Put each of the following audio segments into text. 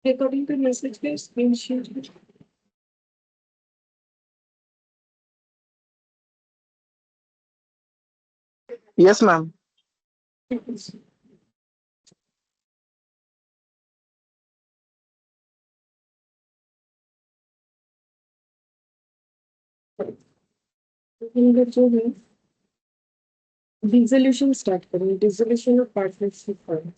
According to message, screen share. Yes, ma'am. हम लोग जो है डिसोल्यूशन स्टार्ट करेंगे, dissolution of partnership form.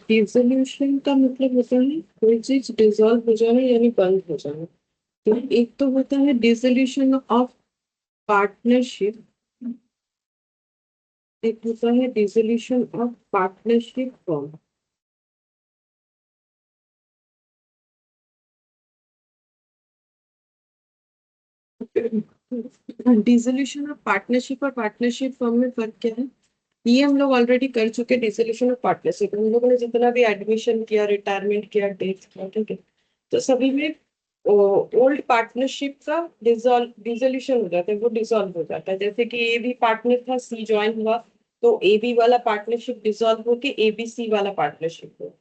Dissolution का मतलब होता है कोई चीज डिसॉल्व हो जाना यानी बंद हो जाना। तो एक तो होता है डिसोल्यूशन ऑफ पार्टनरशिप, एक होता है dissolution of partnership form. Dissolution of partnership और पार्टनरशिप फॉर्म में फर्क क्या है, ये हम लोग ऑलरेडी कर चुके। डिसोल्यूशन ऑफ पार्टनरशिप हम लोगों ने जितना भी एडमिशन किया, रिटायरमेंट किया, डेथ किया, ठीक है, तो सभी में ओल्ड पार्टनरशिप का डिसोल्यूशन हो जाता है, वो डिसॉल्व हो जाता है। जैसे कि ए बी पार्टनर था, सी ज्वाइन हुआ, तो ए बी वाला पार्टनरशिप डिसॉल्व होके ए बी सी वाला पार्टनरशिप हो।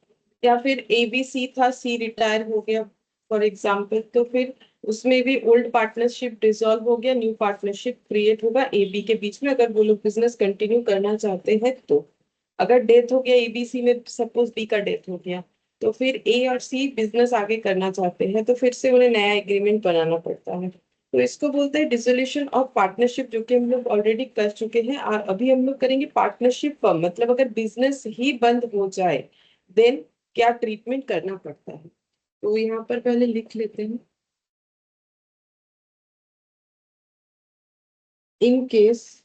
या फिर ए बी सी था, सी रिटायर हो गया फॉर एग्जाम्पल, तो फिर उसमें भी ओल्ड पार्टनरशिप डिसॉल्व हो गया, न्यू पार्टनरशिप क्रिएट होगा ए बी के बीच में, अगर वो लोग बिजनेस कंटिन्यू करना चाहते हैं तो। अगर डेथ हो गया एबीसी में, सपोज बी का डेथ हो गया, तो फिर ए और सी बिजनेस आगे करना चाहते हैं, तो फिर से उन्हें नया एग्रीमेंट बनाना पड़ता है। तो इसको बोलते हैं डिसोल्यूशन ऑफ पार्टनरशिप, जो कि हम लोग ऑलरेडी कर चुके हैं। और अभी हम लोग करेंगे पार्टनरशिप फर्म, मतलब अगर बिजनेस ही बंद हो जाए देन क्या ट्रीटमेंट करना पड़ता है। तो यहाँ पर पहले लिख लेते हैं, in case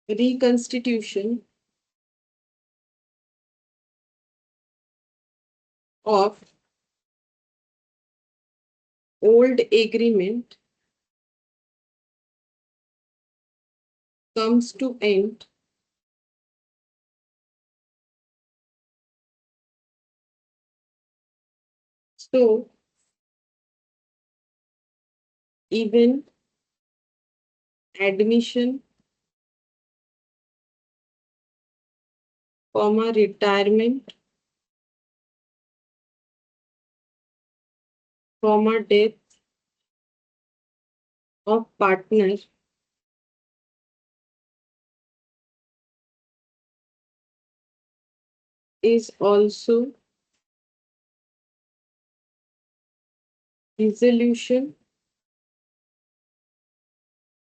reconstitution of old agreement comes to end, so even admission, comma retirement, comma death of partner is also dissolution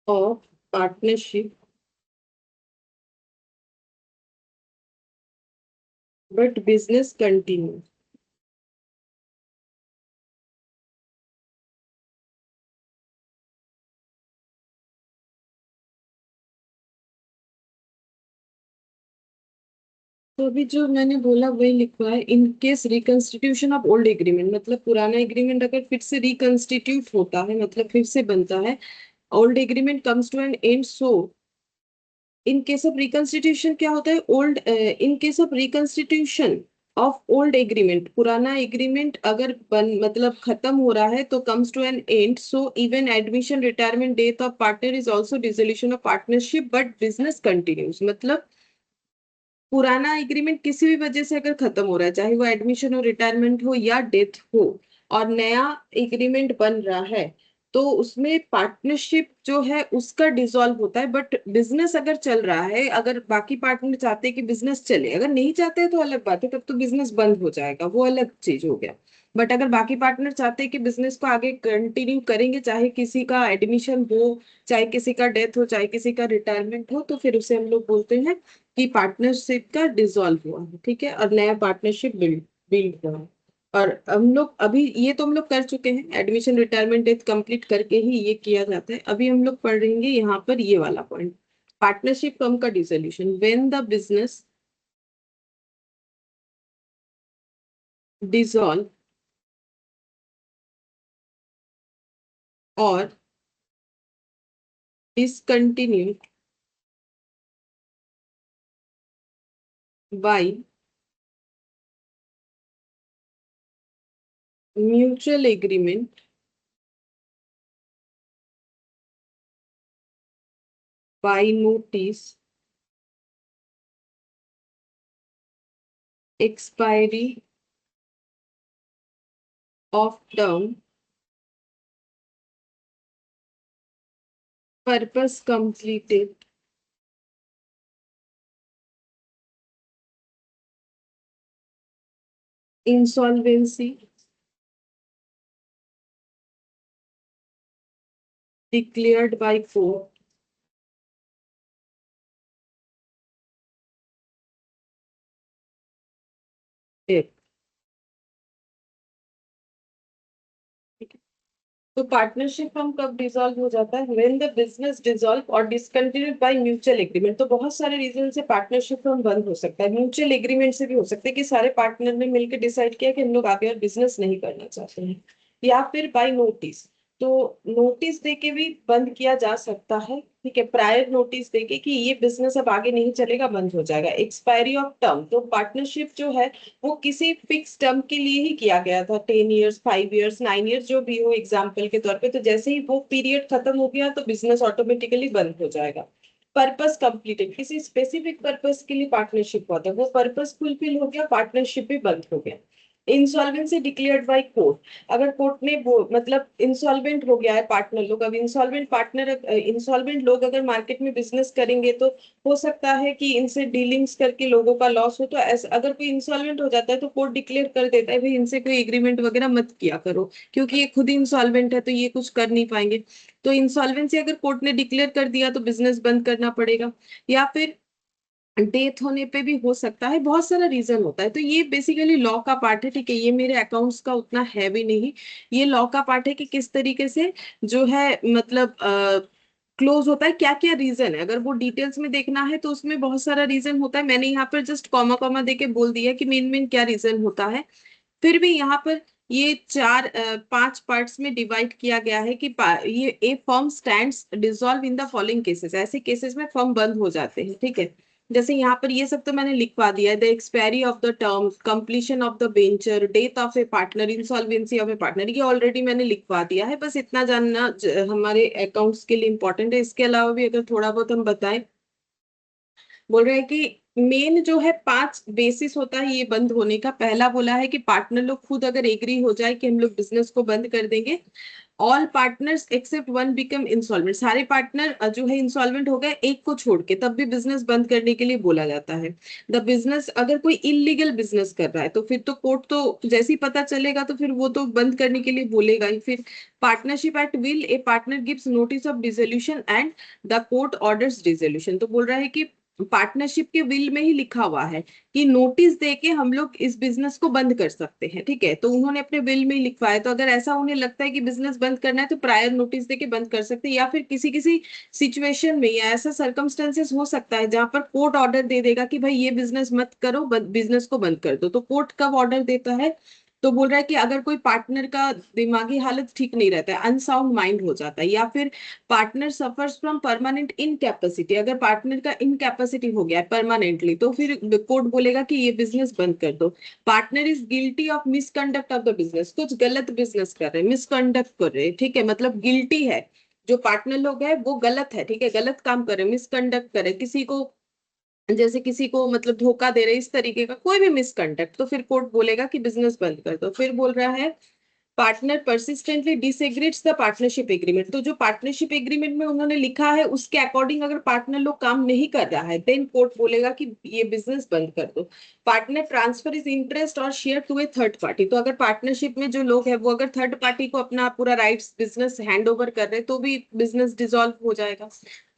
of partnership, but business continues. तो अभी जो मैंने बोला वही लिखा है, in case reconstitution of old agreement, मतलब पुराना एग्रीमेंट अगर फिर से रिकंस्टिट्यूट होता है, मतलब फिर से बनता है, old agreement comes to an end, so in case of reconstitution क्या होता है, old in case of reconstitution of old agreement, पुराना एग्रीमेंट अगर बन मतलब खत्म हो रहा है तो comes to an end, so even admission, retirement, death of partner is also dissolution of partnership, but business continues. मतलब पुराना एग्रीमेंट किसी भी वजह से अगर खत्म हो रहा है, चाहे वो एडमिशन हो, रिटायरमेंट हो या डेथ हो, और नया एग्रीमेंट बन रहा है, तो उसमें पार्टनरशिप जो है उसका डिसॉल्व होता है, बट बिजनेस अगर चल रहा है, अगर बाकी पार्टनर चाहते हैं कि बिजनेस चले, अगर नहीं चाहते हैं तो अलग बात है, तब तो बिजनेस बंद हो जाएगा, वो अलग चीज हो गया। बट अगर बाकी पार्टनर चाहते हैं कि बिजनेस को आगे कंटिन्यू करेंगे, चाहे किसी का एडमिशन हो, चाहे किसी का डेथ हो, चाहे किसी का रिटायरमेंट हो, तो फिर उसे हम लोग बोलते हैं कि पार्टनरशिप का डिसॉल्व हुआ है, ठीक है, और नया पार्टनरशिप बिल्ड बिल्ड हुआ है। और हम लोग अभी ये तो हम लोग कर चुके हैं, एडमिशन, रिटायरमेंट, डेथ कंप्लीट करके ही ये किया जाता है। अभी हम लोग पढ़ेंगे यहाँ पर ये वाला पॉइंट, पार्टनरशिप फर्म का dissolution, when the business dissolve और discontinued by mutual agreement by notice expiry of term, purpose completed, insolvency declared by court, death. तो पार्टनरशिप हम कब डिसॉल्व हो जाता है? व्हेन द बिजनेस डिसॉल्व और डिसकंटिन्यूड बाय म्यूचुअल एग्रीमेंट। तो बहुत सारे रीजन से पार्टनरशिप हम बंद हो सकता है। म्यूचुअल एग्रीमेंट से भी हो सकता है कि सारे पार्टनर ने मिलकर डिसाइड किया कि हम लोग आगे और बिजनेस नहीं करना चाहते हैं, या फिर बाय नोटिस। तो नोटिस देके भी बंद किया जा सकता है, ठीक है, प्रायर नोटिस देके कि ये बिजनेस अब आगे नहीं चलेगा, बंद हो जाएगा। एक्सपायरी ऑफ टर्म, तो पार्टनरशिप जो है वो किसी फिक्स टर्म के लिए ही किया गया था, 10 इयर्स, 5 इयर्स, 9 इयर्स, जो भी हो एग्जाम्पल के तौर पे। तो जैसे ही वो पीरियड खत्म हो गया तो बिजनेस ऑटोमेटिकली बंद हो जाएगा। पर्पस कंप्लीटेड, किसी स्पेसिफिक पर्पस के लिए पार्टनरशिप हुआ था, वो पर्पस फुलफिल हो गया, पार्टनरशिप भी बंद हो गया। इंसॉल्वेंसी डिक्लेयर्ड बाय कोर्ट, अगर कोर्ट ने वो मतलब इंसॉल्वेंट हो गया है पार्टनर लोग, अब इंसॉल्वेंट लोग अगर मार्केट में बिजनेस करेंगे तो हो सकता है कि इनसे डीलिंग्स करके लोगों का लॉस हो। तो ऐसा अगर कोई इंसॉल्वेंट हो जाता है तो कोर्ट डिक्लेयर कर देता है भाई इनसे कोई एग्रीमेंट वगैरह मत किया करो, क्योंकि ये खुद इंसॉल्वेंट है तो ये कुछ कर नहीं पाएंगे। तो इंसॉल्वेंसी अगर कोर्ट ने डिक्लेयर कर दिया तो बिजनेस बंद करना पड़ेगा। या फिर डेथ होने पे भी हो सकता है, बहुत सारा रीजन होता है। तो ये बेसिकली लॉ का पार्ट है, ठीक है, ये मेरे अकाउंट्स का उतना है भी नहीं। ये लॉ का पार्ट है कि किस तरीके से जो है मतलब क्लोज होता है, क्या क्या रीजन है। अगर वो डिटेल्स में देखना है तो उसमें बहुत सारा रीजन होता है। मैंने यहाँ पर जस्ट कॉमा कॉमा देके बोल दिया कि मेन मेन क्या रीजन होता है। फिर भी यहाँ पर ये पांच पार्ट्स में डिवाइड किया गया है कि ये a firm stands dissolve in the following cases, ऐसे केसेस में फर्म बंद हो जाते हैं, ठीक है। जैसे यहाँ पर ये सब तो मैंने लिखवा दिया है, the expiry of the term, completion of the venture, death of A partner, insolvency of A partner, ये ऑलरेडी मैंने लिखवा दिया है। बस इतना जानना हमारे अकाउंट्स के लिए इंपॉर्टेंट है। इसके अलावा भी अगर थोड़ा बहुत हम बताएं, बोल रहे हैं कि मेन जो है पांच बेसिस होता है ये बंद होने का। पहला बोला है कि पार्टनर लोग खुद अगर एग्री हो जाए कि हम लोग बिजनेस को बंद कर देंगे, all partners except one become insolvent, सारे पार्टनर जो है इंसॉल्वेंट हो गए एक को छोड़ के, तब भी बिजनेस बंद करने के लिए बोला जाता है। द बिजनेस, अगर कोई इलीगल बिजनेस कर रहा है तो फिर तो कोर्ट तो जैसे ही पता चलेगा तो फिर वो तो बंद करने के लिए बोलेगा ही। फिर partnership at will, A partner gives notice of dissolution and the court orders dissolution. तो बोल रहा है कि पार्टनरशिप के विल में ही लिखा हुआ है कि नोटिस देके हम लोग इस बिजनेस को बंद कर सकते हैं, ठीक है। तो उन्होंने अपने विल में ही लिखवाया, तो अगर ऐसा उन्हें लगता है कि बिजनेस बंद करना है तो प्रायर नोटिस देके बंद कर सकते हैं। या फिर किसी किसी सिचुएशन में या ऐसा सर्कमस्टेंसेस हो सकता है जहां पर कोर्ट ऑर्डर दे देगा कि भाई ये बिजनेस मत करो, बिजनेस को बंद कर दो। तो कोर्ट कब ऑर्डर देता है? तो बोल रहा है कि अगर कोई पार्टनर का दिमागी हालत ठीक नहीं रहता है, अनसाउंड माइंड हो जाता है, या फिर partner suffers from permanent incapacity, अगर पार्टनर का इनकैपेसिटी हो गया है परमानेंटली, तो फिर कोर्ट बोलेगा कि ये बिजनेस बंद कर दो। Partner is guilty of misconduct of the business, कुछ गलत बिजनेस कर रहे हैं, मिसकंडक्ट कर रहे हैं, ठीक है, मतलब गिल्टी है। जो पार्टनर लोग है वो गलत है, ठीक है, गलत काम कर रहे हैं, मिसकंडक्ट कर रहे हैं, किसी को जैसे किसी को मतलब धोखा दे रहे हैं, इस तरीके का कोई भी मिसकंडक्ट, तो फिर कोर्ट बोलेगा कि बिजनेस बंद कर दो। फिर बोल रहा है partner persistently disagrees the partnership agreement, तो जो पार्टनरशिप एग्रीमेंट में उन्होंने लिखा है उसके अकॉर्डिंग अगर पार्टनर लोग काम नहीं कर रहा है, देन कोर्ट बोलेगा कि ये बिजनेस बंद कर दो। पार्टनर ट्रांसफर इज इंटरेस्ट और share to a third party, तो अगर पार्टनरशिप में जो लोग है वो अगर थर्ड पार्टी को अपना पूरा राइट्स बिजनेस हैंड ओवर कर रहे हैं तो भी बिजनेस डिसॉल्व हो जाएगा।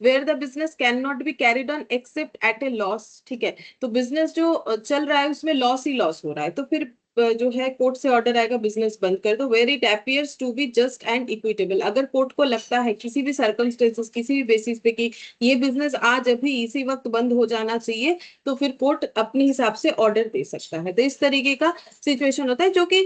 Where the business can not be carried on except at a loss, ठीक है, तो बिजनेस जो चल रहा है उसमें लॉस ही लॉस हो रहा है, तो फिर जो है कोर्ट से ऑर्डर आएगा बिजनेस बंद कर दो। Where it appears to be just and equitable, अगर कोर्ट को लगता है किसी भी सर्कमस्टेंसेस किसी भी बेसिस पे कि ये बिजनेस आज अभी इसी वक्त बंद हो जाना चाहिए, तो फिर कोर्ट अपने हिसाब से ऑर्डर दे सकता है। तो इस तरीके का सिचुएशन होता है जो कि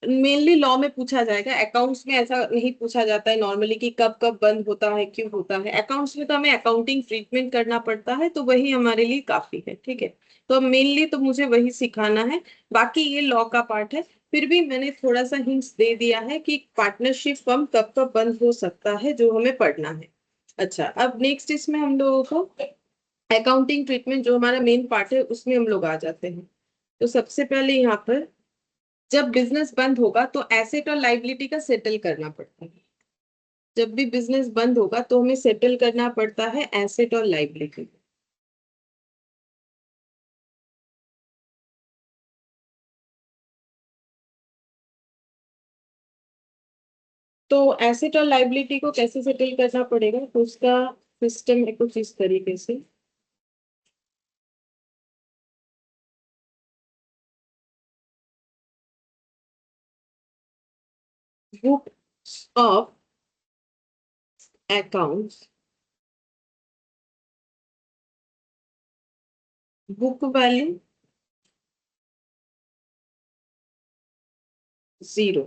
मेनली लॉ में पूछा जाएगा, अकाउंट्स में ऐसा नहीं पूछा जाता है नॉर्मली कि कब कब बंद होता है, क्यों होता है। अकाउंट्स में तो हमें अकाउंटिंग ट्रीटमेंट करना पड़ता है, तो वही हमारे लिए काफी है, ठीक है। तो मेनली तो मुझे वही सिखाना है, बाकी ये लॉ का पार्ट है। फिर भी मैंने थोड़ा सा हिंट्स दे दिया है कि पार्टनरशिप फर्म कब कब बंद हो सकता है, जो हमें पढ़ना है। अच्छा, अब नेक्स्ट इसमें हम लोगों को अकाउंटिंग ट्रीटमेंट जो हमारा मेन पार्ट है उसमें हम लोग आ जाते हैं। तो सबसे पहले यहाँ पर जब बिजनेस बंद होगा तो एसेट और लाइबिलिटी का सेटल करना पड़ता है। जब भी बिजनेस बंद होगा तो हमें सेटल करना पड़ता है एसेट और लाइबिलिटी। तो एसेट और लाइबिलिटी को कैसे सेटल करना पड़ेगा, तो उसका सिस्टम है कुछ इस तरीके से। Book of accounts, book value zero,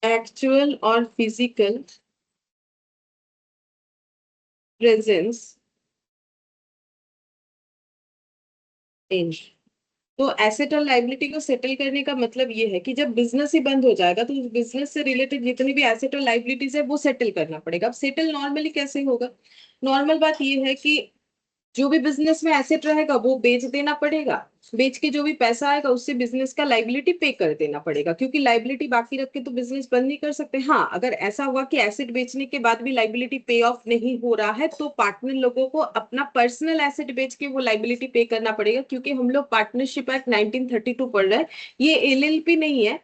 actual और फिजिकल प्रेजेंस इन। तो एसेट और लाइबिलिटी को सेटल करने का मतलब ये है कि जब बिजनेस ही बंद हो जाएगा तो उस बिजनेस से रिलेटेड जितनी भी एसेट और लाइबिलिटीज है वो सेटल करना पड़ेगा। अब सेटल नॉर्मली कैसे होगा, नॉर्मल बात ये है कि जो भी बिजनेस में एसेट रहेगा वो बेच देना पड़ेगा, बेच के जो भी पैसा आएगा उससे बिजनेस का लाइबिलिटी पे कर देना पड़ेगा, क्योंकि लाइबिलिटी बाकी रख के तो बिजनेस बंद नहीं कर सकते। हाँ, अगर ऐसा हुआ कि एसेट बेचने के बाद भी लाइबिलिटी पे ऑफ नहीं हो रहा है तो पार्टनर लोगों को अपना पर्सनल एसेट बेच के वो लाइबिलिटी पे करना पड़ेगा, क्योंकि हम लोग पार्टनरशिप एक्ट 1932 पढ़ रहे हैं। ये एलएलपी नहीं है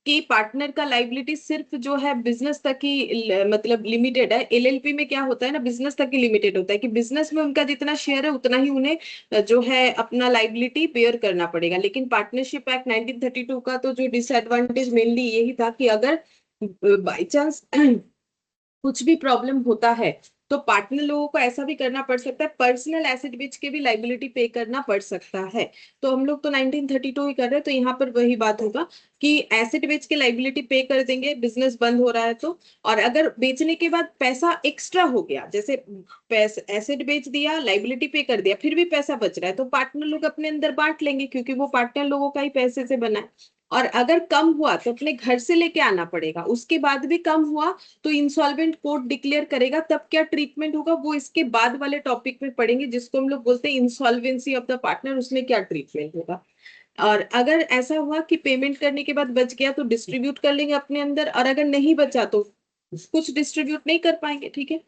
कि पार्टनर का लाइबिलिटी सिर्फ जो है बिजनेस तक ही मतलब लिमिटेड है। एलएलपी में क्या होता है ना, बिजनेस तक ही लिमिटेड होता है कि बिजनेस में उनका जितना शेयर है उतना ही उन्हें जो है अपना लाइबिलिटी बेयर करना पड़ेगा। लेकिन पार्टनरशिप एक्ट 1932 का तो जो डिसएडवांटेज मेनली यही था कि अगर बाई चांस कुछ भी प्रॉब्लम होता है तो पार्टनर लोगों को ऐसा भी करना पड़ सकता है, पर्सनल एसेट बेच के भी लाइबिलिटी पे करना पड़ सकता है। तो हम लोग तो 1932 ही कर रहे हैं, तो यहाँ पर वही बात होगा कि एसेट बेच के लाइबिलिटी पे कर देंगे बिजनेस बंद हो रहा है तो। और अगर बेचने के बाद पैसा एक्स्ट्रा हो गया, जैसे पैसा एसेट बेच दिया लाइबिलिटी पे कर दिया फिर भी पैसा बच रहा है, तो पार्टनर लोग अपने अंदर बांट लेंगे, क्योंकि वो पार्टनर लोगों का ही पैसे से बना है। और अगर कम हुआ तो अपने घर से लेके आना पड़ेगा, उसके बाद भी कम हुआ तो इंसॉल्वेंट कोर्ट डिक्लेयर करेगा, तब क्या ट्रीटमेंट होगा वो इसके बाद वाले टॉपिक में पढ़ेंगे, जिसको हम लोग बोलते हैं इंसॉल्वेंसी ऑफ द पार्टनर, उसमें क्या ट्रीटमेंट होगा। और अगर ऐसा हुआ कि पेमेंट करने के बाद बच गया तो डिस्ट्रीब्यूट कर लेंगे अपने अंदर, और अगर नहीं बचा तो कुछ डिस्ट्रीब्यूट नहीं कर पाएंगे, ठीक है।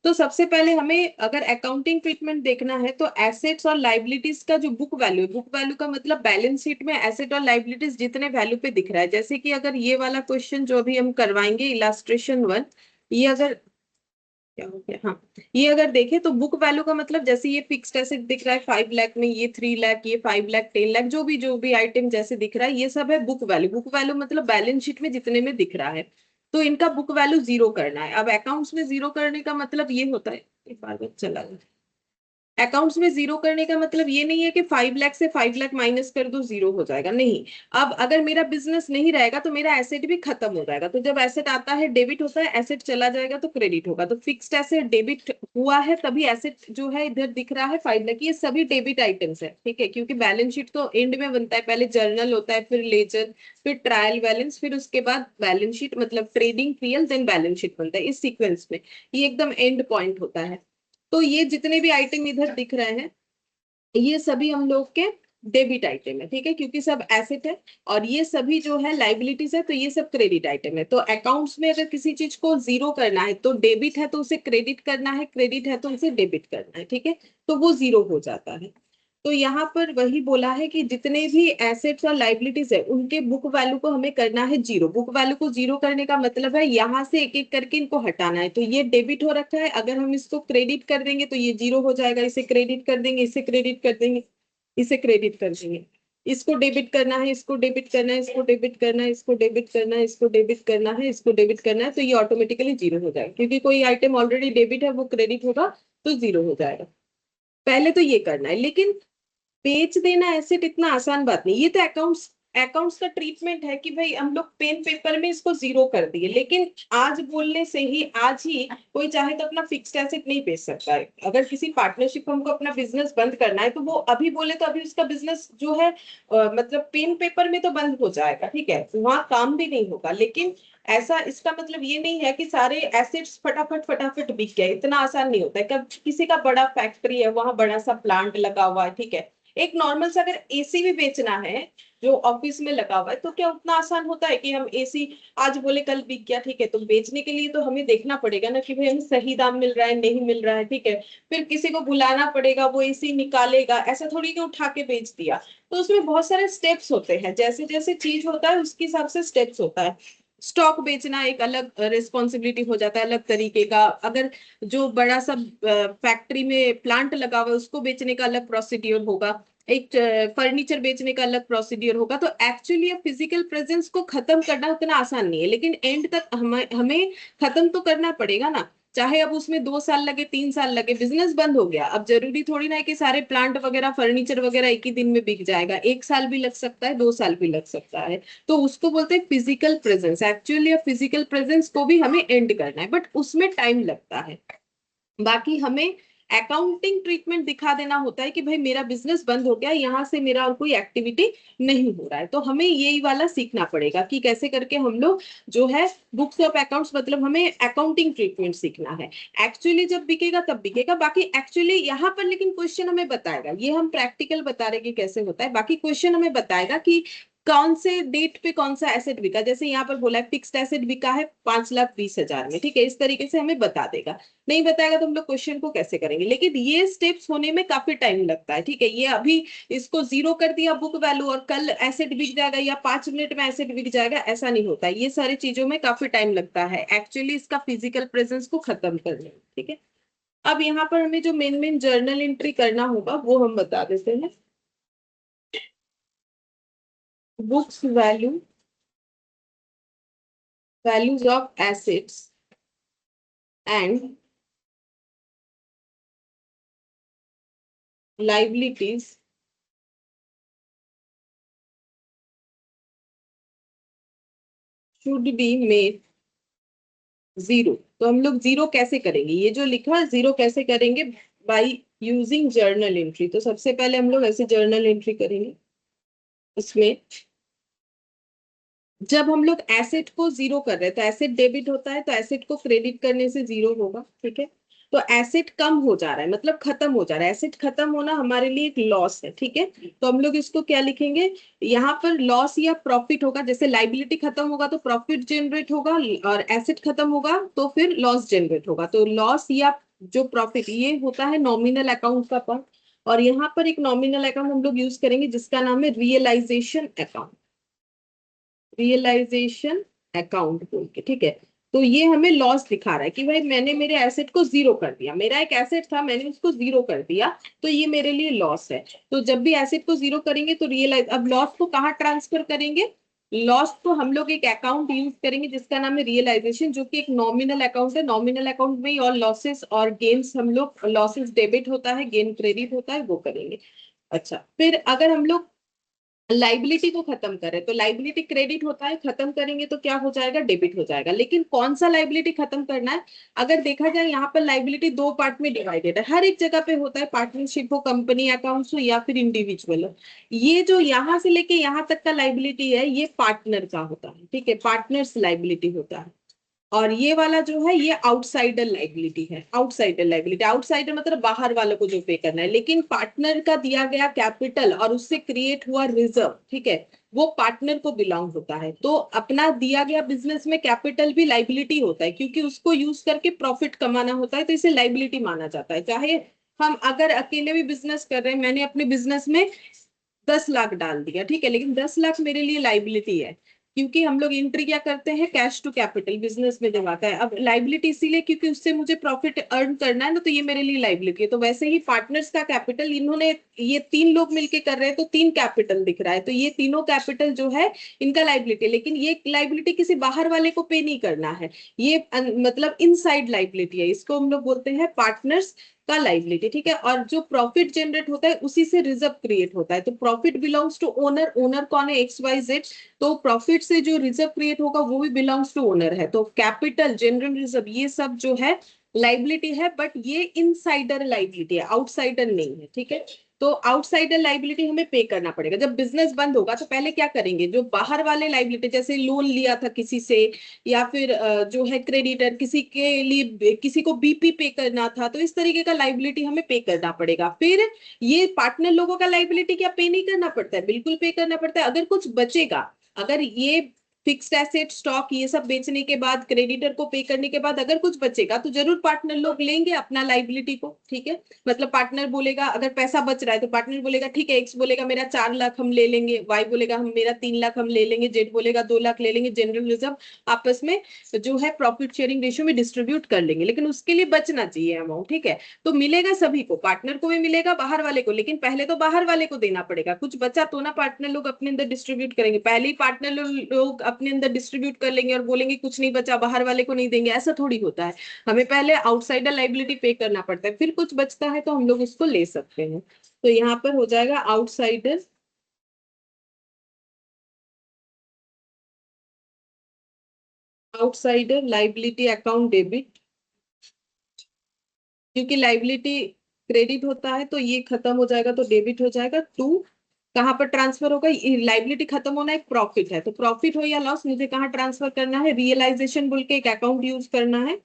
तो सबसे पहले हमें अगर अकाउंटिंग ट्रीटमेंट देखना है तो एसेट्स और लाइबिलिटीज का जो बुक वैल्यू है, बुक वैल्यू का मतलब बैलेंस शीट में एसेट और लाइबिलिटीज जितने वैल्यू पे दिख रहा है। जैसे कि अगर ये वाला क्वेश्चन जो अभी हम करवाएंगे इलास्ट्रेशन 1, ये अगर क्या हो गया, हाँ, ये अगर देखें तो बुक वैल्यू का मतलब जैसे ये फिक्स्ड एसेट दिख रहा है 5 लाख में, ये 3 लाख, ये 5 लाख, 10 लाख, जो भी आइटम जैसे दिख रहा है ये सब है बुक वैल्यू। बुक वैल्यू मतलब बैलेंस शीट में जितने में दिख रहा है, तो इनका बुक वैल्यू जीरो करना है। अब अकाउंट्स में जीरो करने का मतलब ये होता है, एक बार बस चला गया। अकाउंट्स में जीरो करने का मतलब ये नहीं है कि 5 लाख से 5 लाख माइनस कर दो जीरो हो जाएगा, नहीं। अब अगर मेरा बिजनेस नहीं रहेगा तो मेरा एसेट भी खत्म हो जाएगा। तो जब एसेट आता है डेबिट होता है, एसेट चला जाएगा तो क्रेडिट होगा। तो फिक्स्ड एसेट डेबिट हुआ है तभी एसेट जो है इधर दिख रहा है 5 लाख, ये सभी डेबिट आइटम्स है, ठीक है। क्योंकि बैलेंस शीट तो एंड में बनता है, पहले जर्नल होता है, फिर लेजर, फिर ट्रायल बैलेंस, फिर उसके बाद बैलेंस शीट, मतलब trading PL then balance sheet बनता है इस सीक्वेंस में। ये एकदम एंड पॉइंट होता है। तो ये जितने भी आइटम इधर दिख रहे हैं ये सभी हम लोग के डेबिट आइटम है, ठीक है, क्योंकि सब एसेट है। और ये सभी जो है लाइबिलिटीज है, तो ये सब क्रेडिट आइटम है। तो अकाउंट्स में अगर किसी चीज को जीरो करना है तो डेबिट है तो उसे क्रेडिट करना है, क्रेडिट है तो उसे डेबिट करना है, ठीक है। तो वो जीरो हो जाता है। तो यहाँ पर वही बोला है कि जितने भी एसेट्स और लाइबिलिटीज है उनके बुक वैल्यू को हमें करना है जीरो। बुक वैल्यू को जीरो करने का मतलब है यहाँ से एक एक करके इनको हटाना है। तो ये डेबिट हो रखा है, अगर हम इसको क्रेडिट कर देंगे तो ये जीरो हो जाएगा, इसे क्रेडिट कर देंगे, इसे क्रेडिट कर देंगे, इसे क्रेडिट कर देंगे। इसको डेबिट करना है, इसको डेबिट करना है, इसको डेबिट करना है, इसको डेबिट करना है, इसको डेबिट करना है, इसको डेबिट करना है, तो ये ऑटोमेटिकली जीरो हो जाएगा, क्योंकि कोई आइटम ऑलरेडी डेबिट है वो क्रेडिट होगा तो जीरो हो जाएगा। पहले तो ये करना है। लेकिन बेच देना एसेट इतना आसान बात नहीं, ये तो अकाउंट्स का ट्रीटमेंट है कि भाई हम लोग पेन पेपर में इसको जीरो कर दिए, लेकिन आज बोलने से ही आज ही कोई चाहे तो अपना फिक्स्ड एसेट नहीं बेच सकता है। अगर किसी पार्टनरशिप हमको अपना बिजनेस बंद करना है तो वो अभी बोले तो अभी उसका बिजनेस जो है मतलब पेन पेपर में तो बंद हो जाएगा, ठीक है, वहां काम भी नहीं होगा। लेकिन ऐसा इसका मतलब ये नहीं है कि सारे एसेट्स फटाफट फटाफट बिक गए, इतना आसान नहीं होता है। कब किसी का बड़ा फैक्ट्री है, वहां बड़ा सा प्लांट लगा हुआ है, ठीक है, एक नॉर्मल सा अगर एसी भी बेचना है जो ऑफिस में लगा हुआ है, तो क्या उतना आसान होता है कि हम एसी आज बोले कल बिक गया, ठीक है, तो बेचने के लिए तो हमें देखना पड़ेगा ना कि भाई हमें सही दाम मिल रहा है नहीं मिल रहा है, ठीक है, फिर किसी को बुलाना पड़ेगा, वो एसी निकालेगा, ऐसा थोड़ी कि उठा के बेच दिया। तो उसमें बहुत सारे स्टेप्स होते हैं, जैसे जैसे चीज होता है उसके हिसाब से स्टेप्स होता है। स्टॉक बेचना एक अलग रिस्पॉन्सिबिलिटी हो जाता है, अलग तरीके का। अगर जो बड़ा सा फैक्ट्री में प्लांट लगा हुआ है उसको बेचने का अलग प्रोसीड्यूर होगा, एक फर्नीचर बेचने का अलग प्रोसीड्यूर होगा। तो एक्चुअली फिजिकल प्रेजेंस को खत्म करना उतना आसान नहीं है, लेकिन एंड तक हमें खत्म तो करना पड़ेगा ना। चाहे अब उसमें 2 साल लगे 3 साल लगे, बिजनेस बंद हो गया, अब जरूरी थोड़ी ना है कि सारे प्लांट वगैरह फर्नीचर वगैरह एक ही दिन में बिक जाएगा, 1 साल भी लग सकता है, 2 साल भी लग सकता है। तो उसको बोलते हैं physical presence. Actually physical presence को भी हमें एंड करना है, बट उसमें टाइम लगता है। बाकी हमें अकाउंटिंग ट्रीटमेंट दिखा देना होता है कि भाई मेरा बिजनेस बंद हो गया, यहाँ से मेरा और कोई एक्टिविटी नहीं हो रहा है। तो हमें यही वाला सीखना पड़ेगा कि कैसे करके हम लोग जो है बुक्स ऑफ अकाउंट्स, मतलब हमें अकाउंटिंग ट्रीटमेंट सीखना है। एक्चुअली जब बिकेगा तब बिकेगा। बाकी एक्चुअली यहाँ पर लेकिन क्वेश्चन हमें बताएगा, ये हम प्रैक्टिकल बता रहे कि कैसे होता है, बाकी क्वेश्चन हमें बताएगा कि कौन से डेट पे कौन सा एसेट बिका। जैसे यहाँ पर बोला है फिक्स्ड एसेट बिका है 5,20,000 में, ठीक है, इस तरीके से हमें बता देगा। नहीं बताएगा तो हम लोग क्वेश्चन को कैसे करेंगे। लेकिन ये स्टेप्स होने में काफी टाइम लगता है, ठीक है, ये अभी इसको जीरो कर दिया बुक वैल्यू और कल एसेट बिक जाएगा या 5 मिनट में एसेट बिक जाएगा, ऐसा नहीं होता है। ये सारी चीजों में काफी टाइम लगता है एक्चुअली इसका फिजिकल प्रेजेंस को खत्म करने में, ठीक है। अब यहाँ पर हमें जो मेन मेन जर्नल एंट्री करना होगा वो हम बता देते हैं। Books value, values of assets and liabilities should be made zero. तो हम लोग जीरो कैसे करेंगे, ये जो लिखा है जीरो कैसे करेंगे, बाय यूजिंग जर्नल एंट्री। तो सबसे पहले हम लोग ऐसे जर्नल एंट्री करेंगे। इसमें जब हम लोग एसेट को जीरो कर रहे हैं तो एसेट डेबिट होता है, तो एसेट को क्रेडिट करने से जीरो होगा, ठीक है। तो एसेट कम हो जा रहा है मतलब खत्म हो जा रहा है, एसेट खत्म होना हमारे लिए एक लॉस है, ठीक है। तो हम लोग इसको क्या लिखेंगे, यहाँ पर लॉस या प्रॉफिट होगा। जैसे लाइबिलिटी खत्म होगा तो प्रॉफिट जनरेट होगा, और एसेट खत्म होगा तो फिर लॉस जनरेट होगा। तो लॉस या जो प्रॉफिट ये होता है नॉमिनल अकाउंट का पार्ट। और यहाँ पर एक नॉमिनल अकाउंट हम लोग यूज करेंगे जिसका नाम है रियलाइजेशन अकाउंट, रियलाइजेशन अकाउंट बोल के, ठीक है। तो ये हमें लॉस दिखा रहा है कि भाई मैंने मेरे एसेट को जीरो कर दिया, मेरा एक एसेट था मैंने उसको जीरो कर दिया, तो ये मेरे लिए लॉस है। तो जब भी एसेट को जीरो करेंगे तो रियलाइज, अब लॉस को कहाँ ट्रांसफर करेंगे, लॉस को हम लोग एक अकाउंट यूज करेंगे जिसका नाम है रियलाइजेशन, जो कि एक नॉमिनल अकाउंट है। नॉमिनल अकाउंट में ही और लॉसेस और गेन्स, हम लोग लॉसेस डेबिट होता है गेन क्रेडिट होता है, वो करेंगे। अच्छा, फिर अगर हम लोग लाइबिलिटी को खत्म करें तो लाइबिलिटी क्रेडिट होता है, खत्म करेंगे तो क्या हो जाएगा, डेबिट हो जाएगा। लेकिन कौन सा लाइबिलिटी खत्म करना है, अगर देखा जाए यहाँ पर लाइबिलिटी दो पार्ट में डिवाइडेड है, हर एक जगह पे होता है, पार्टनरशिप हो, कंपनी अकाउंट्स हो या फिर इंडिविजुअल हो। ये जो यहाँ से लेके यहाँ तक का लाइबिलिटी है ये पार्टनर का होता है, ठीक है, पार्टनर्स लाइबिलिटी होता है। और ये वाला जो है ये आउटसाइडर लाइबिलिटी है। आउटसाइडर लाइबिलिटी, आउटसाइडर मतलब बाहर वालों को जो पे करना है, लेकिन पार्टनर का दिया गया कैपिटल और उससे क्रिएट हुआ रिजर्व, ठीक है, वो पार्टनर को बिलोंग होता है। तो अपना दिया गया बिजनेस में कैपिटल भी लाइबिलिटी होता है, क्योंकि उसको यूज करके प्रॉफिट कमाना होता है, तो इसे लाइबिलिटी माना जाता है। चाहे हम अगर अकेले भी बिजनेस कर रहे हैं, मैंने अपने बिजनेस में 10 लाख डाल दिया, ठीक है, लेकिन 10 लाख मेरे लिए लाइबिलिटी है, क्योंकि हम लोग एंट्री क्या करते हैं, कैश टू कैपिटल बिजनेस में जब आता है। अब लाइबिलिटी इसीलिए क्योंकि उससे मुझे प्रॉफिट अर्न करना है ना, तो ये मेरे लिए लाइबिलिटी है। तो वैसे ही पार्टनर्स का कैपिटल, इन्होंने ये 3 लोग मिलके कर रहे हैं तो 3 कैपिटल दिख रहा है, तो ये तीनों कैपिटल जो है इनका लाइबिलिटी है। लेकिन ये लाइबिलिटी किसी बाहर वाले को पे नहीं करना है, ये मतलब इनसाइड लाइबिलिटी है, इसको हम लोग बोलते हैं पार्टनर्स का लाइबिलिटी, ठीक है। और जो प्रॉफिट जनरेट होता है उसी से रिजर्व क्रिएट होता है। तो profit belongs to owner, owner कौन है, एक्स वाई जेड। तो प्रॉफिट से जो रिजर्व क्रिएट होगा वो भी बिलोंग्स टू ओनर है। तो कैपिटल, जनरल रिजर्व, ये सब जो है लाइबिलिटी है, बट ये इनसाइडर लाइबिलिटी है, आउटसाइडर नहीं है, ठीक है। तो आउटसाइडर लाइबिलिटी हमें पे करना पड़ेगा। जब बिजनेस बंद होगा तो पहले क्या करेंगे, जो बाहर वाले लाइबिलिटी, जैसे लोन लिया था किसी से, या फिर जो है क्रेडिटर, किसी के लिए किसी को बीपी पे करना था, तो इस तरीके का लाइबिलिटी हमें पे करना पड़ेगा। फिर ये पार्टनर लोगों का लाइबिलिटी क्या पे नहीं करना पड़ता है, बिल्कुल पे करना पड़ता है। अगर कुछ बचेगा, अगर ये फिक्स्ड एसेट, स्टॉक, ये सब बेचने के बाद, क्रेडिटर को पे करने के बाद अगर कुछ बचेगा तो जरूर पार्टनर लोग लेंगे अपना लाइबिलिटी को, ठीक है। मतलब पार्टनर बोलेगा, अगर पैसा बच रहा है तो पार्टनर बोलेगा ठीक है, एक्स बोलेगा मेरा 4 लाख हम ले लेंगे, वाई बोलेगा हम मेरा 3 लाख हम ले लेंगे, जेड बोलेगा 2 लाख ले लेंगे। जनरल रिजर्व आपस में जो है प्रॉफिट शेयरिंग रेशियो में डिस्ट्रीब्यूट कर लेंगे, लेकिन उसके लिए बचना चाहिए अमाउंट, ठीक है। तो मिलेगा सभी को, पार्टनर को भी मिलेगा, बाहर वाले को, लेकिन पहले तो बाहर वाले को देना पड़ेगा। कुछ बचा तो ना पार्टनर लोग अपने अंदर डिस्ट्रीब्यूट करेंगे, पहले ही पार्टनर लोग अपने अंदर डिस्ट्रीब्यूट कर लेंगे और बोलेंगे कुछ नहीं बचा बाहर वाले को नहीं देंगे, ऐसा थोड़ी होता है। हमें पहले आउटसाइडर लाइबिलिटी पे करना पड़ता है, फिर कुछ बचता है तो हम लोग उसको ले सकते हैं। तो यहाँ पर हो जाएगा outsider, outsider liability account debit, क्योंकि लाइबिलिटी क्रेडिट होता है तो ये खत्म हो जाएगा तो डेबिट हो जाएगा। टू कहाँ पर ट्रांसफर होगा, लाइबिलिटी खत्म होना एक प्रॉफिट है, तो प्रॉफिट हो या लॉस मुझे कहाँ ट्रांसफर करना है, रियलाइजेशन बोल के एक अकाउंट यूज करना है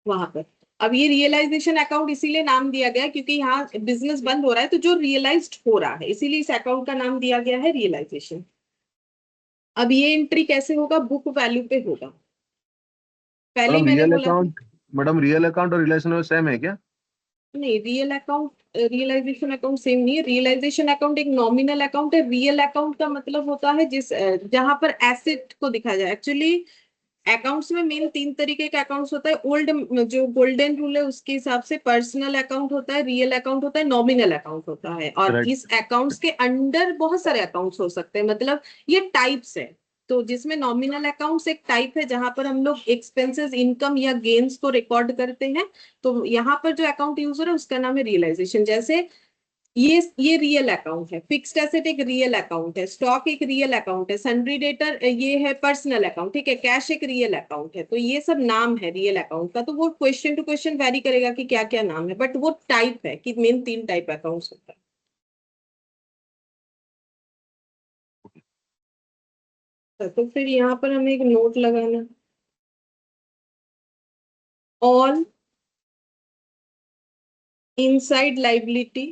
वहां पर। अब ये रियलाइजेशन अकाउंट इसीलिए नाम दिया गया क्योंकि यहाँ बिजनेस बंद हो रहा है, तो जो रियलाइज्ड हो रहा है इसीलिए इस अकाउंट का नाम दिया गया है रियलाइजेशन। अब ये एंट्री कैसे होगा, बुक वैल्यू पे होगा। पहले ही मैडम मैंने रियल बोला था। अकाउंट मैडम रियल अकाउंट और रिलेशन में सेम है क्या? नहीं, real account realization account same नहीं है। रियलाइजेशन अकाउंट एक नॉमिनल अकाउंट है, रियल अकाउंट का मतलब होता है जिस जहां पर एसेट को दिखाया जाए। एक्चुअली अकाउंट्स में मेन 3 तरीके के अकाउंट्स होता है। ओल्ड जो गोल्डन रूल है उसके हिसाब से पर्सनल अकाउंट होता है, रियल अकाउंट होता है, नॉमिनल अकाउंट होता है। और करेक्ट। इस अकाउंट्स के अंडर बहुत सारे अकाउंट्स हो सकते हैं, मतलब ये टाइप्स है। तो जिसमें नॉमिनल अकाउंट्स एक टाइप है जहां पर हम लोग एक्सपेंसेस, इनकम या गेन्स को रिकॉर्ड करते हैं। तो यहाँ पर जो अकाउंट यूज हो रहा है उसका नाम है रियलाइजेशन। जैसे ये रियल अकाउंट है, फिक्स्ड एसेट एक रियल अकाउंट है, स्टॉक एक रियल अकाउंट है, सन्ड्री डेटर ये है पर्सनल अकाउंट, ठीक है, कैश एक रियल अकाउंट है। तो ये सब नाम है रियल अकाउंट का। तो वो क्वेश्चन टू क्वेश्चन वेरी करेगा कि क्या क्या नाम है, बट वो टाइप है कि मेन 3 टाइप अकाउंट्स होता है। तो फिर यहाँ पर हमें एक नोट लगाना, all inside liability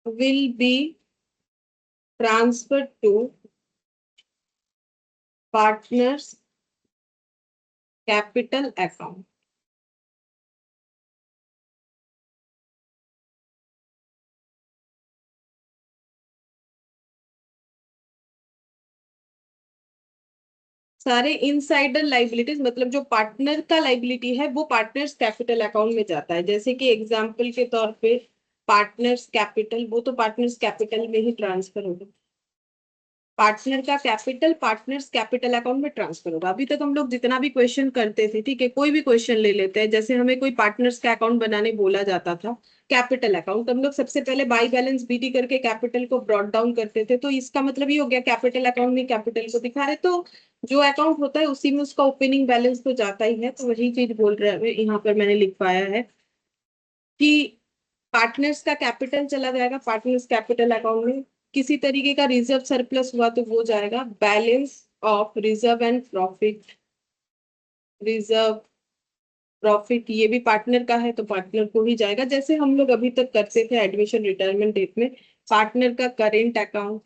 will be transferred to partners capital account। सारे इनसाइडर लाइबिलिटीज, मतलब जो पार्टनर का लाइबिलिटी है वो पार्टनर्स कैपिटल अकाउंट में जाता है। जैसे कि एग्जांपल के तौर पे पार्टनर्स कैपिटल, वो तो पार्टनर्स कैपिटल में ही ट्रांसफर होगा। पार्टनर का कैपिटल पार्टनर्स कैपिटल अकाउंट में ट्रांसफर होगा। अभी तक हम लोग जितना भी क्वेश्चन करते थे, ठीक है, कोई भी क्वेश्चन ले लेते हैं, जैसे हमें कोई पार्टनर्स का अकाउंट बनाने बोला जाता था, कैपिटल अकाउंट, हम लोग सबसे पहले बाई बैलेंस बीटी करके कैपिटल को ब्रॉट डाउन करते थे। तो इसका मतलब ये हो गया कैपिटल अकाउंट में कैपिटल को दिखा रहे, तो जो अकाउंट होता है उसी में उसका ओपनिंग बैलेंस तो जाता ही है। तो वही चीज बोल रहे हैं, यहाँ पर मैंने लिख पाया है कि पार्टनर्स का कैपिटल चला जाएगा पार्टनर्स कैपिटल अकाउंट में। किसी तरीके का रिजर्व सरप्लस हुआ तो वो जाएगा balance of reserve and profit, reserve profit ये भी पार्टनर का है तो पार्टनर को ही जाएगा। जैसे हम लोग अभी तक करते थे एडमिशन रिटायरमेंट डेट में, पार्टनर का करेंट अकाउंट,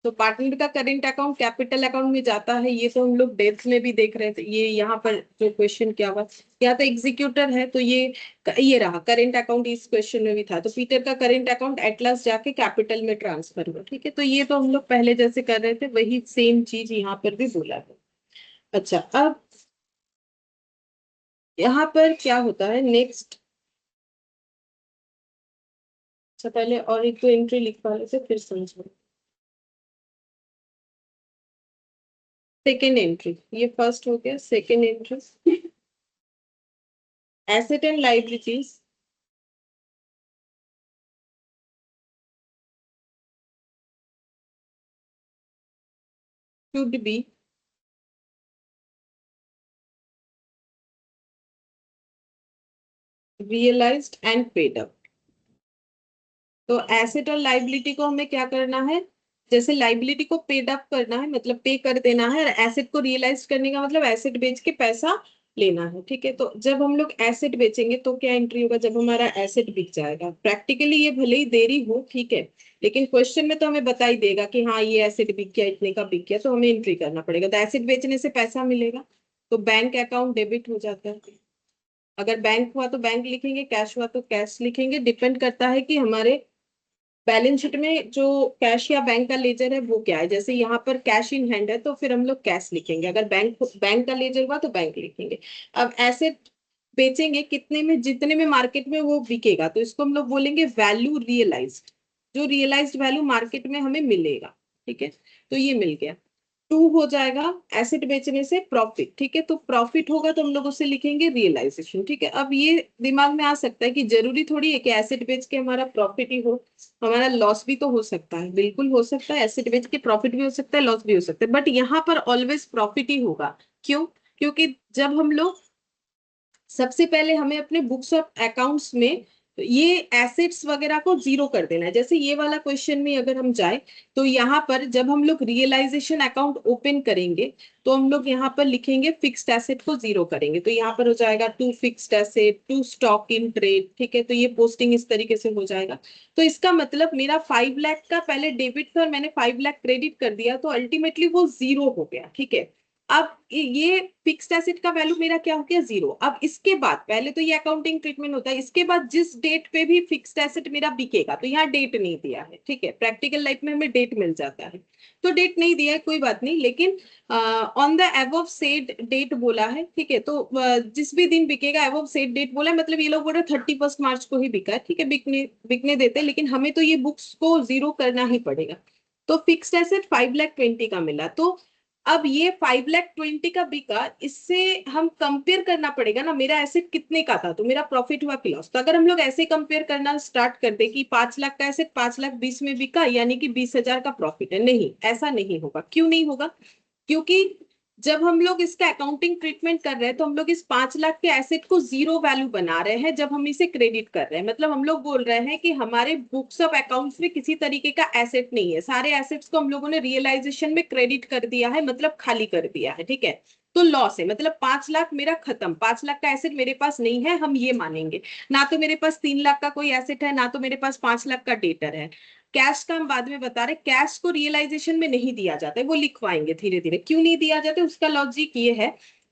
तो पार्टनर का करेंट अकाउंट कैपिटल अकाउंट में जाता है। ये तो हम लोग डेट्स में भी देख रहे थे। ये यहाँ पर जो क्वेश्चन क्या हुआ, या तो एग्जीक्यूटर है तो ये रहा करेंट अकाउंट, इस क्वेश्चन में भी था। तो पीटर का करेंट अकाउंट एट लास्ट जाके कैपिटल में ट्रांसफर हुआ, ठीक है। तो ये तो हम लोग पहले जैसे कर रहे थे वही सेम चीज यहाँ पर भी बोला है। अच्छा, अब यहाँ पर क्या होता है नेक्स्ट। अच्छा, पहले और एक तो एंट्री लिखवा लेते फिर समझो। सेकेंड एंट्री, ये फर्स्ट हो गया। Second entry, asset and liabilities should be realized and paid up। तो एसेट और लाइबिलिटी को हमें क्या करना है, जैसे लाइबिलिटी को पेड अप करना है मतलब पे कर देना है, और एसेट को रियलाइज करने का मतलब एसेट बेच के पैसा लेना है। ठीक है, तो जब हम लोग एसेट बेचेंगे तो क्या एंट्री होगा, जब हमारा एसेट बिक जाएगा। प्रैक्टिकली ये भले ही देरी हो, ठीक है, लेकिन क्वेश्चन में तो हमें बता ही देगा कि हाँ ये एसेट बिक गया, इतने का बिक गया, तो हमें एंट्री करना पड़ेगा। तो एसेट बेचने से पैसा मिलेगा, तो बैंक अकाउंट डेबिट हो जाता है। अगर बैंक हुआ तो बैंक लिखेंगे, कैश हुआ तो कैश लिखेंगे, डिपेंड करता है कि हमारे बैलेंस शीट में जो कैश या बैंक का लेजर है वो क्या है। जैसे यहाँ पर कैश इन हैंड है तो फिर हम लोग कैश लिखेंगे, अगर बैंक बैंक का लेजर हुआ तो बैंक लिखेंगे। अब एसेट बेचेंगे कितने में, जितने में मार्केट में वो बिकेगा, तो इसको हम लोग बोलेंगे वैल्यू रियलाइज्ड, जो रियलाइज्ड वैल्यू मार्केट में हमें मिलेगा। ठीक है, तो ये मिल गया। टू हो जाएगा एसेट बेचने से प्रॉफिट। ठीक है, तो प्रॉफिट होगा तो हम लोग उसे लिखेंगे रियलाइजेशन। ठीक है, अब ये दिमाग में आ सकता है कि जरूरी थोड़ी है कि एसेट बेच के हमारा प्रॉफिट ही हो, हमारा लॉस भी तो हो सकता है। बिल्कुल हो सकता है, एसेट बेच के प्रॉफिट भी हो सकता है, लॉस भी हो सकता है, बट यहाँ पर ऑलवेज प्रॉफिट ही होगा। क्यों? क्योंकि जब हम लोग सबसे पहले हमें अपने बुक्स ऑफ अकाउंट्स में ये एसेट्स वगैरह को जीरो कर देना है। जैसे ये वाला क्वेश्चन में अगर हम जाए तो यहाँ पर जब हम लोग रियलाइजेशन अकाउंट ओपन करेंगे तो हम लोग यहाँ पर लिखेंगे फिक्स्ड एसेट को जीरो करेंगे। तो यहाँ पर हो जाएगा to fixed asset, to stock in trade. ठीक है, तो ये पोस्टिंग इस तरीके से हो जाएगा। तो इसका मतलब मेरा 5 लाख का पहले डेबिट था और मैंने 5 लाख क्रेडिट कर दिया, तो अल्टीमेटली वो जीरो हो गया। ठीक है, अब ये फिक्स्ड एसेट का वैल्यू मेरा क्या हो गया, जीरो। अब इसके बाद पहले तो ये अकाउंटिंग ट्रीटमेंट होता है, इसके बाद जिस डेट पे भी फिक्स्ड एसेट मेरा बिकेगा, तो यहाँ डेट नहीं दिया है। ठीक है, प्रैक्टिकल लाइफ में हमें डेट मिल जाता है, तो डेट नहीं दिया है कोई बात नहीं, लेकिन on the above said date बोला है। ठीक है, तो जिस भी दिन बिकेगा अबव सेड डेट बोला है, मतलब ये लोग बोल रहे 31 मार्च को ही बिका है। ठीक है, बिकने बिकने देते हैं, लेकिन हमें तो ये बुक्स को जीरो करना ही पड़ेगा। तो फिक्स्ड एसेट 5,20,000 का मिला, तो अब ये 5,20,000 का बिका, इससे हम कंपेयर करना पड़ेगा ना मेरा एसेट कितने का था, तो मेरा प्रॉफिट हुआ कि लॉस। तो अगर हम लोग ऐसे कंपेयर करना स्टार्ट कर दे कि 5 लाख का एसेट 5,20,000 में बिका यानी कि 20,000 का प्रॉफिट है, नहीं, ऐसा नहीं होगा। क्यों नहीं होगा? क्योंकि जब हम लोग इसका अकाउंटिंग ट्रीटमेंट कर रहे हैं तो हम लोग इस 5 लाख के एसेट को जीरो वैल्यू बना रहे हैं जब हम इसे क्रेडिट कर रहे हैं। मतलब हम लोग बोल रहे हैं कि हमारे बुक्स ऑफ अकाउंट्स में किसी तरीके का एसेट नहीं है, सारे एसेट्स को हम लोगों ने रियलाइजेशन में क्रेडिट कर दिया है, मतलब खाली कर दिया है। ठीक है, तो लॉस है, मतलब 5 लाख मेरा खत्म, 5 लाख का एसेट मेरे पास नहीं है, हम ये मानेंगे। ना तो मेरे पास 3 लाख का कोई एसेट है, ना तो मेरे पास 5 लाख का डेटर है। कैश का हम बाद में बता रहे, कैश को रियलाइजेशन में नहीं दिया जाता है, वो लिखवाएंगे धीरे धीरे। क्यों नहीं दिया जाता, उसका लॉजिक ये है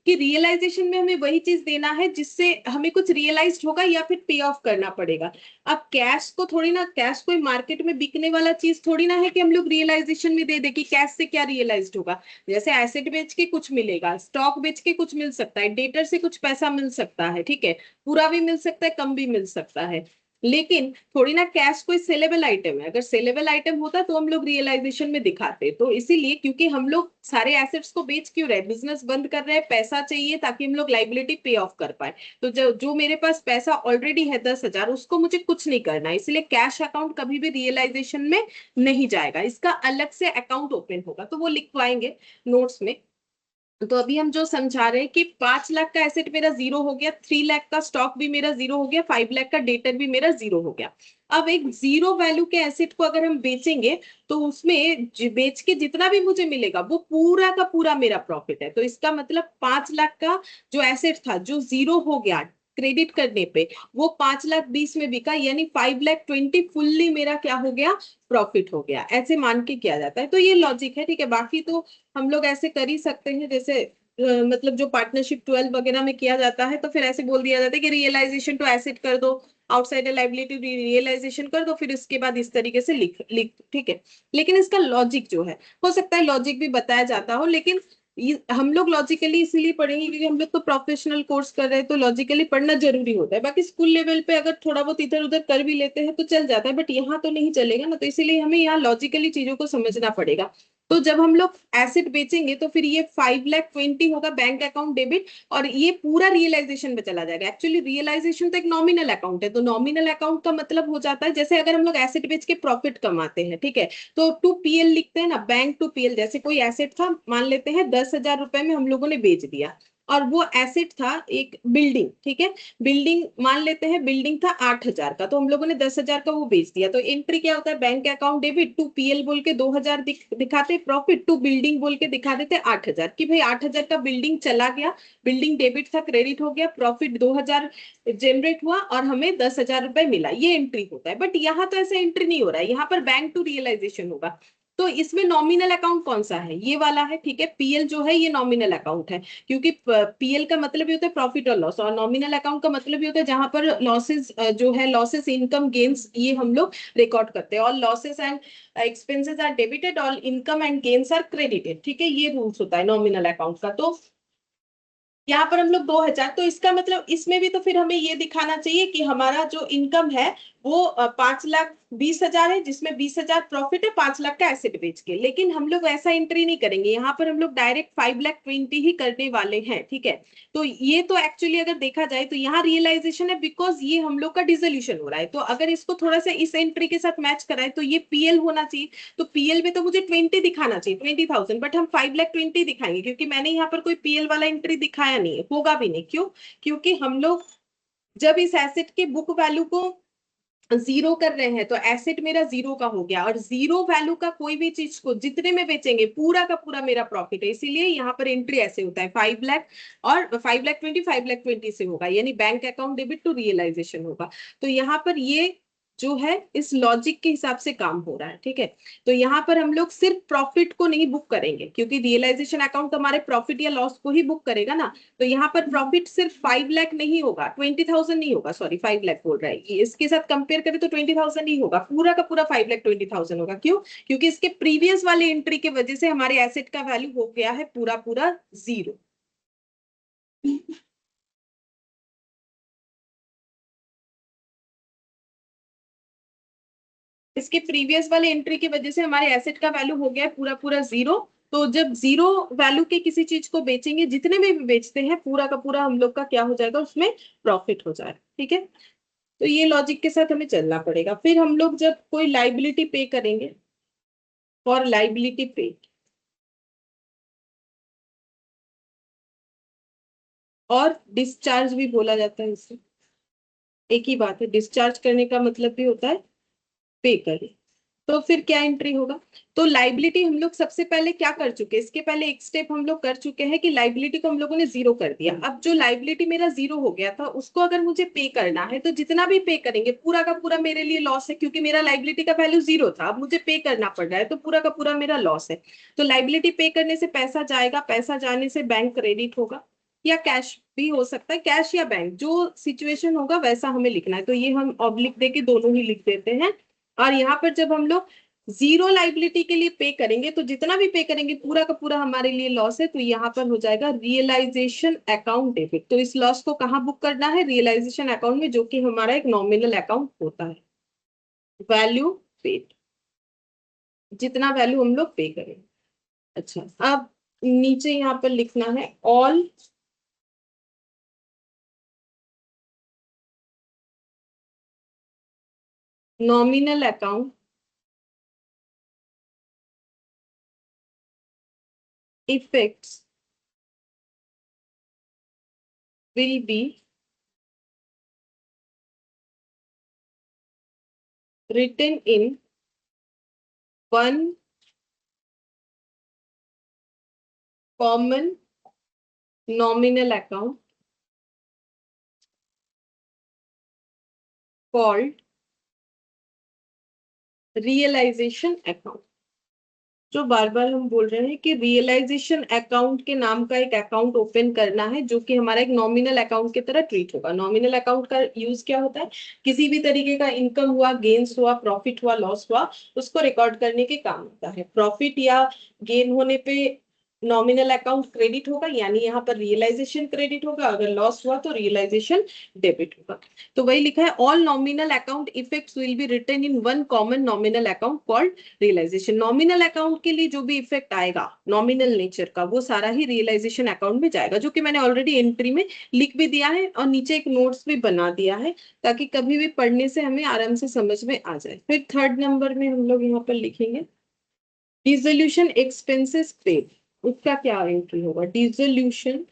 कि रियलाइजेशन में हमें वही चीज देना है जिससे हमें कुछ रियलाइज होगा या फिर पे ऑफ करना पड़ेगा। अब कैश को थोड़ी ना, कैश कोई मार्केट में बिकने वाला चीज थोड़ी ना है कि हम लोग रियलाइजेशन में दे दे कि कैश से क्या रियलाइज होगा। जैसे एसेट बेच के कुछ मिलेगा, स्टॉक बेच के कुछ मिल सकता है, डेटर से कुछ पैसा मिल सकता है। ठीक है, पूरा भी मिल सकता है, कम भी मिल सकता है, लेकिन थोड़ी ना कैश कोई सेलेबल आइटम है। अगर सेलेबल आइटम होता तो हम लोग रियलाइजेशन में दिखाते। तो इसीलिए, क्योंकि हम लोग सारे एसेट्स को बेच क्यों रहे, बिजनेस बंद कर रहे हैं, पैसा चाहिए ताकि हम लोग लाइबिलिटी पे ऑफ कर पाए। तो जो जो मेरे पास पैसा ऑलरेडी है 10,000, उसको मुझे कुछ नहीं करना है, इसलिए कैश अकाउंट कभी भी रियलाइजेशन में नहीं जाएगा, इसका अलग से अकाउंट ओपन होगा, तो वो लिखवाएंगे नोट्स में। तो अभी हम जो समझा रहे हैं कि 5 लाख का एसेट मेरा जीरो हो गया, 3 लाख का स्टॉक भी मेरा जीरो हो गया, 5 लाख का डेटर भी मेरा जीरो हो गया। अब एक जीरो वैल्यू के एसेट को अगर हम बेचेंगे तो उसमें बेच के जितना भी मुझे मिलेगा वो पूरा का पूरा मेरा प्रॉफिट है। तो इसका मतलब 5 लाख का जो एसेट था जो जीरो हो गया क्रेडिट करने पे, वो 5,20,000 में बिका, यानी 5,20,000 फुल्ली मेरा क्या हो गया, प्रॉफिट हो गया। ऐसे मान के किया जाता है, तो ये लॉजिक है। ठीक है, बाकी तो हम लोग ऐसे कर ही सकते हैं, जैसे मतलब जो पार्टनरशिप 12 वगैरह में किया जाता है तो फिर ऐसे बोल दिया जाता है कि रियलाइजेशन टू एसेट कर दो, आउटसाइड लाइबिलिटी रियलाइजेशन कर दो, फिर इसके बाद इस तरीके से लिख लिख। ठीक है, लेकिन इसका लॉजिक जो है, हो सकता है लॉजिक भी बताया जाता हो, लेकिन हम लोग लॉजिकली इसीलिए पढ़ेंगे क्योंकि हम लोग तो प्रोफेशनल कोर्स कर रहे हैं, तो लॉजिकली पढ़ना जरूरी होता है। बाकी स्कूल लेवल पे अगर थोड़ा बहुत इधर उधर कर भी लेते हैं तो चल जाता है, बट यहाँ तो नहीं चलेगा ना, तो इसीलिए हमें यहाँ लॉजिकली चीजों को समझना पड़ेगा। तो जब हम लोग एसेट बेचेंगे तो फिर ये 5,20,000 होगा बैंक अकाउंट डेबिट, और ये पूरा रियलाइजेशन में चला जाएगा। एक्चुअली रियलाइजेशन तो एक नॉमिनल अकाउंट है, तो नॉमिनल अकाउंट का मतलब हो जाता है जैसे अगर हम लोग एसेट बेच के प्रॉफिट कमाते हैं, ठीक है, तो टू पीएल लिखते हैं ना, बैंक टू पीएल। जैसे कोई एसेट था, मान लेते हैं 10,000 रुपए में हम लोगों ने बेच दिया, और वो एसेट था एक बिल्डिंग, ठीक है, बिल्डिंग मान लेते हैं बिल्डिंग था 8,000 का, तो हम लोगों ने 10,000 का वो बेच दिया। तो एंट्री क्या होता है, bank account debit to PL बोल के 2,000 दिखाते, प्रॉफिट टू बिल्डिंग बोल के दिखा देते 8,000, कि भाई 8,000 का बिल्डिंग चला गया, बिल्डिंग डेबिट था, क्रेडिट हो गया, प्रॉफिट 2,000 जनरेट हुआ और हमें 10,000 रुपए मिला, ये एंट्री होता है। बट यहाँ तो ऐसा एंट्री नहीं हो रहा है, यहाँ पर बैंक टू रियलाइजेशन होगा। तो इसमें नॉमिनल अकाउंट कौन सा है, ये वाला है, ठीक है, पीएल जो है ये नॉमिनल अकाउंट है, क्योंकि पीएल का मतलब ही होता है प्रॉफिट और लॉस, और नॉमिनल अकाउंट का मतलब ही होता है जहां पर लॉसेस जो है, लॉसेस इनकम गेन्स, ये हम लोग रिकॉर्ड करते हैं। और losses and expenses are debited, all income and gains are credited, ठीक है, ये रूल्स होता है नॉमिनल अकाउंट का। तो यहाँ पर हम लोग 2,000, तो इसका मतलब इसमें भी तो फिर हमें ये दिखाना चाहिए कि हमारा जो इनकम है वो 5,20,000 है, जिसमें 20,000 प्रॉफिट है 5 लाख का एसेट बेच के। लेकिन हम लोग ऐसा एंट्री नहीं करेंगे, यहाँ पर हम लोग डायरेक्ट 5,20,000 ही करने वाले हैं, ठीक है। तो ये तो एक्चुअली अगर देखा जाए तो यहाँ रियलाइजेशन है, बिकॉज ये हम लोग का डिसोल्यूशन हो रहा है। तो अगर इसको थोड़ा सा इस एंट्री के साथ मैच कराए तो ये पीएल होना चाहिए, तो पीएल में तो मुझे 20 दिखाना चाहिए, 20,000, बट हम 5,20,000 दिखाएंगे, क्योंकि मैंने यहाँ पर कोई पीएल वाला एंट्री दिखाया नहीं है, होगा भी नहीं। क्यों? क्योंकि हम लोग जब इस एसेट के बुक वैल्यू को जीरो कर रहे हैं तो एसेट मेरा जीरो का हो गया, और जीरो वैल्यू का कोई भी चीज को जितने में बेचेंगे पूरा का पूरा मेरा प्रॉफिट है, इसीलिए यहाँ पर एंट्री ऐसे होता है 5 लाख, और 5,20,000 से होगा, यानी bank account debit to realization होगा। तो यहाँ पर ये जो है इस लॉजिक के हिसाब से काम हो रहा है, ठीक है। तो यहाँ पर हम लोग सिर्फ प्रॉफिट को नहीं बुक करेंगे, क्योंकि रियलाइजेशन अकाउंट हमारे प्रॉफिट या लॉस को ही बुक करेगा ना। तो यहाँ पर प्रॉफिट सिर्फ 5 लाख नहीं होगा, 20,000 नहीं होगा, सॉरी 5 लाख बोल रहा है, इसके साथ कंपेयर करें तो 20,000 नहीं होगा, पूरा का पूरा 5,20,000 होगा। क्यों? क्योंकि इसके प्रीवियस वाले एंट्री की वजह से हमारे एसेट का वैल्यू हो गया है पूरा पूरा जीरो। इसके प्रीवियस वाले एंट्री की वजह से हमारे एसेट का वैल्यू हो गया है पूरा पूरा जीरो। तो जब जीरो वैल्यू के किसी चीज को बेचेंगे, जितने में भी बेचते हैं, पूरा का पूरा हम लोग का क्या हो जाएगा, उसमें प्रॉफिट हो जाएगा, ठीक है। तो ये लॉजिक के साथ हमें चलना पड़ेगा। फिर हम लोग जब कोई लाइबिलिटी पे करेंगे, फॉर लाइबिलिटी पे, और डिस्चार्ज भी बोला जाता है इसे, एक ही बात है, डिस्चार्ज करने का मतलब भी होता है पे करें। तो फिर क्या एंट्री होगा? तो लाइबिलिटी हम लोग सबसे पहले क्या कर चुके हैं, इसके पहले एक स्टेप हम लोग कर चुके हैं कि लाइबिलिटी को हम लोगों ने जीरो कर दिया। अब जो लाइबिलिटी मेरा जीरो हो गया था उसको अगर मुझे पे करना है, तो जितना भी पे करेंगे पूरा का पूरा मेरे लिए लॉस है, क्योंकि मेरा लाइबिलिटी का वैल्यू जीरो था, अब मुझे पे करना पड़ रहा है, तो पूरा का पूरा मेरा लॉस है। तो लाइबिलिटी पे करने से पैसा जाएगा, पैसा जाने से बैंक क्रेडिट होगा, या कैश भी हो सकता है, कैश या बैंक, जो सिचुएशन होगा वैसा हमें लिखना है। तो ये हम ऑब्लिक दे के दोनों ही लिख देते हैं। और यहाँ पर जब हम लोग जीरो लाइबिलिटी के लिए पे करेंगे, तो जितना भी पे करेंगे पूरा का पूरा हमारे लिए लॉस है, तो यहाँ पर हो जाएगा रियलाइजेशन अकाउंट डेबिट। तो इस लॉस को कहाँ बुक करना है? रियलाइजेशन अकाउंट में, जो कि हमारा एक नॉमिनल अकाउंट होता है। वैल्यू पेड, जितना वैल्यू हम लोग पे करें। अच्छा, अब नीचे यहाँ पर लिखना है all nominal account effects will be written in one common nominal account called realization account. जो बार बार हम बोल रहे हैं कि रियलाइजेशन अकाउंट के नाम का एक अकाउंट ओपन करना है, जो कि हमारा एक नॉमिनल अकाउंट की तरह ट्रीट होगा। नॉमिनल अकाउंट का यूज क्या होता है? किसी भी तरीके का इनकम हुआ, गेन्स हुआ, प्रॉफिट हुआ, लॉस हुआ, उसको रिकॉर्ड करने के काम होता है। प्रॉफिट या गेन होने पे नॉमिनल अकाउंट क्रेडिट होगा, यानी यहाँ पर रियलाइजेशन क्रेडिट होगा, अगर लॉस हुआ तो रियलाइजेशन डेबिट होगा। तो वही लिखा है, all nominal account effects will be written in one common nominal account called realization. Nominal account के लिए जो भी इफेक्ट आएगा नॉमिनल नेचर का, वो सारा ही रियलाइजेशन अकाउंट में जाएगा, जो कि मैंने ऑलरेडी एंट्री में लिख भी दिया है और नीचे एक नोट्स भी बना दिया है, ताकि कभी भी पढ़ने से हमें आराम से समझ में आ जाए। फिर थर्ड नंबर में हम लोग यहाँ पर लिखेंगे डिसोल्यूशन एक्सपेंसेस पेड। उसका क्या एंट्री होगा, डिसोल्यूशन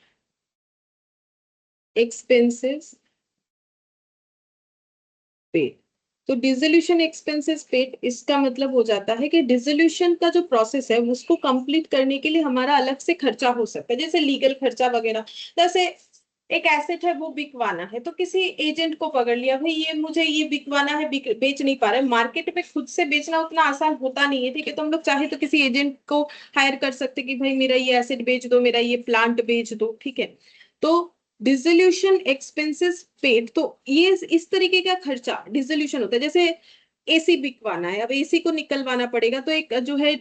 एक्सपेंसेस पेड। तो डिसोल्यूशन एक्सपेंसेस पेड, इसका मतलब हो जाता है कि डिसोल्यूशन का जो प्रोसेस है उसको कंप्लीट करने के लिए हमारा अलग से खर्चा हो सकता है, जैसे लीगल खर्चा वगैरह। जैसे एक एसेट है वो बिकवाना है, तो किसी एजेंट को पकड़ लिया, भाई ये मुझे ये बिकवाना है, बेच नहीं पा रहे, मार्केट में खुद से बेचना उतना आसान होता नहीं है, ठीक है, तो हम लोग चाहे तो किसी एजेंट को हायर कर सकते कि भाई मेरा ये एसेट बेच दो, मेरा ये प्लांट बेच दो, ठीक है। तो डिसोल्यूशन एक्सपेंसेस पेड, तो ये इस तरीके का खर्चा डिसोल्यूशन होता है। जैसे एसी बिकवाना है, अब एसी को निकलवाना पड़ेगा, तो एक जो है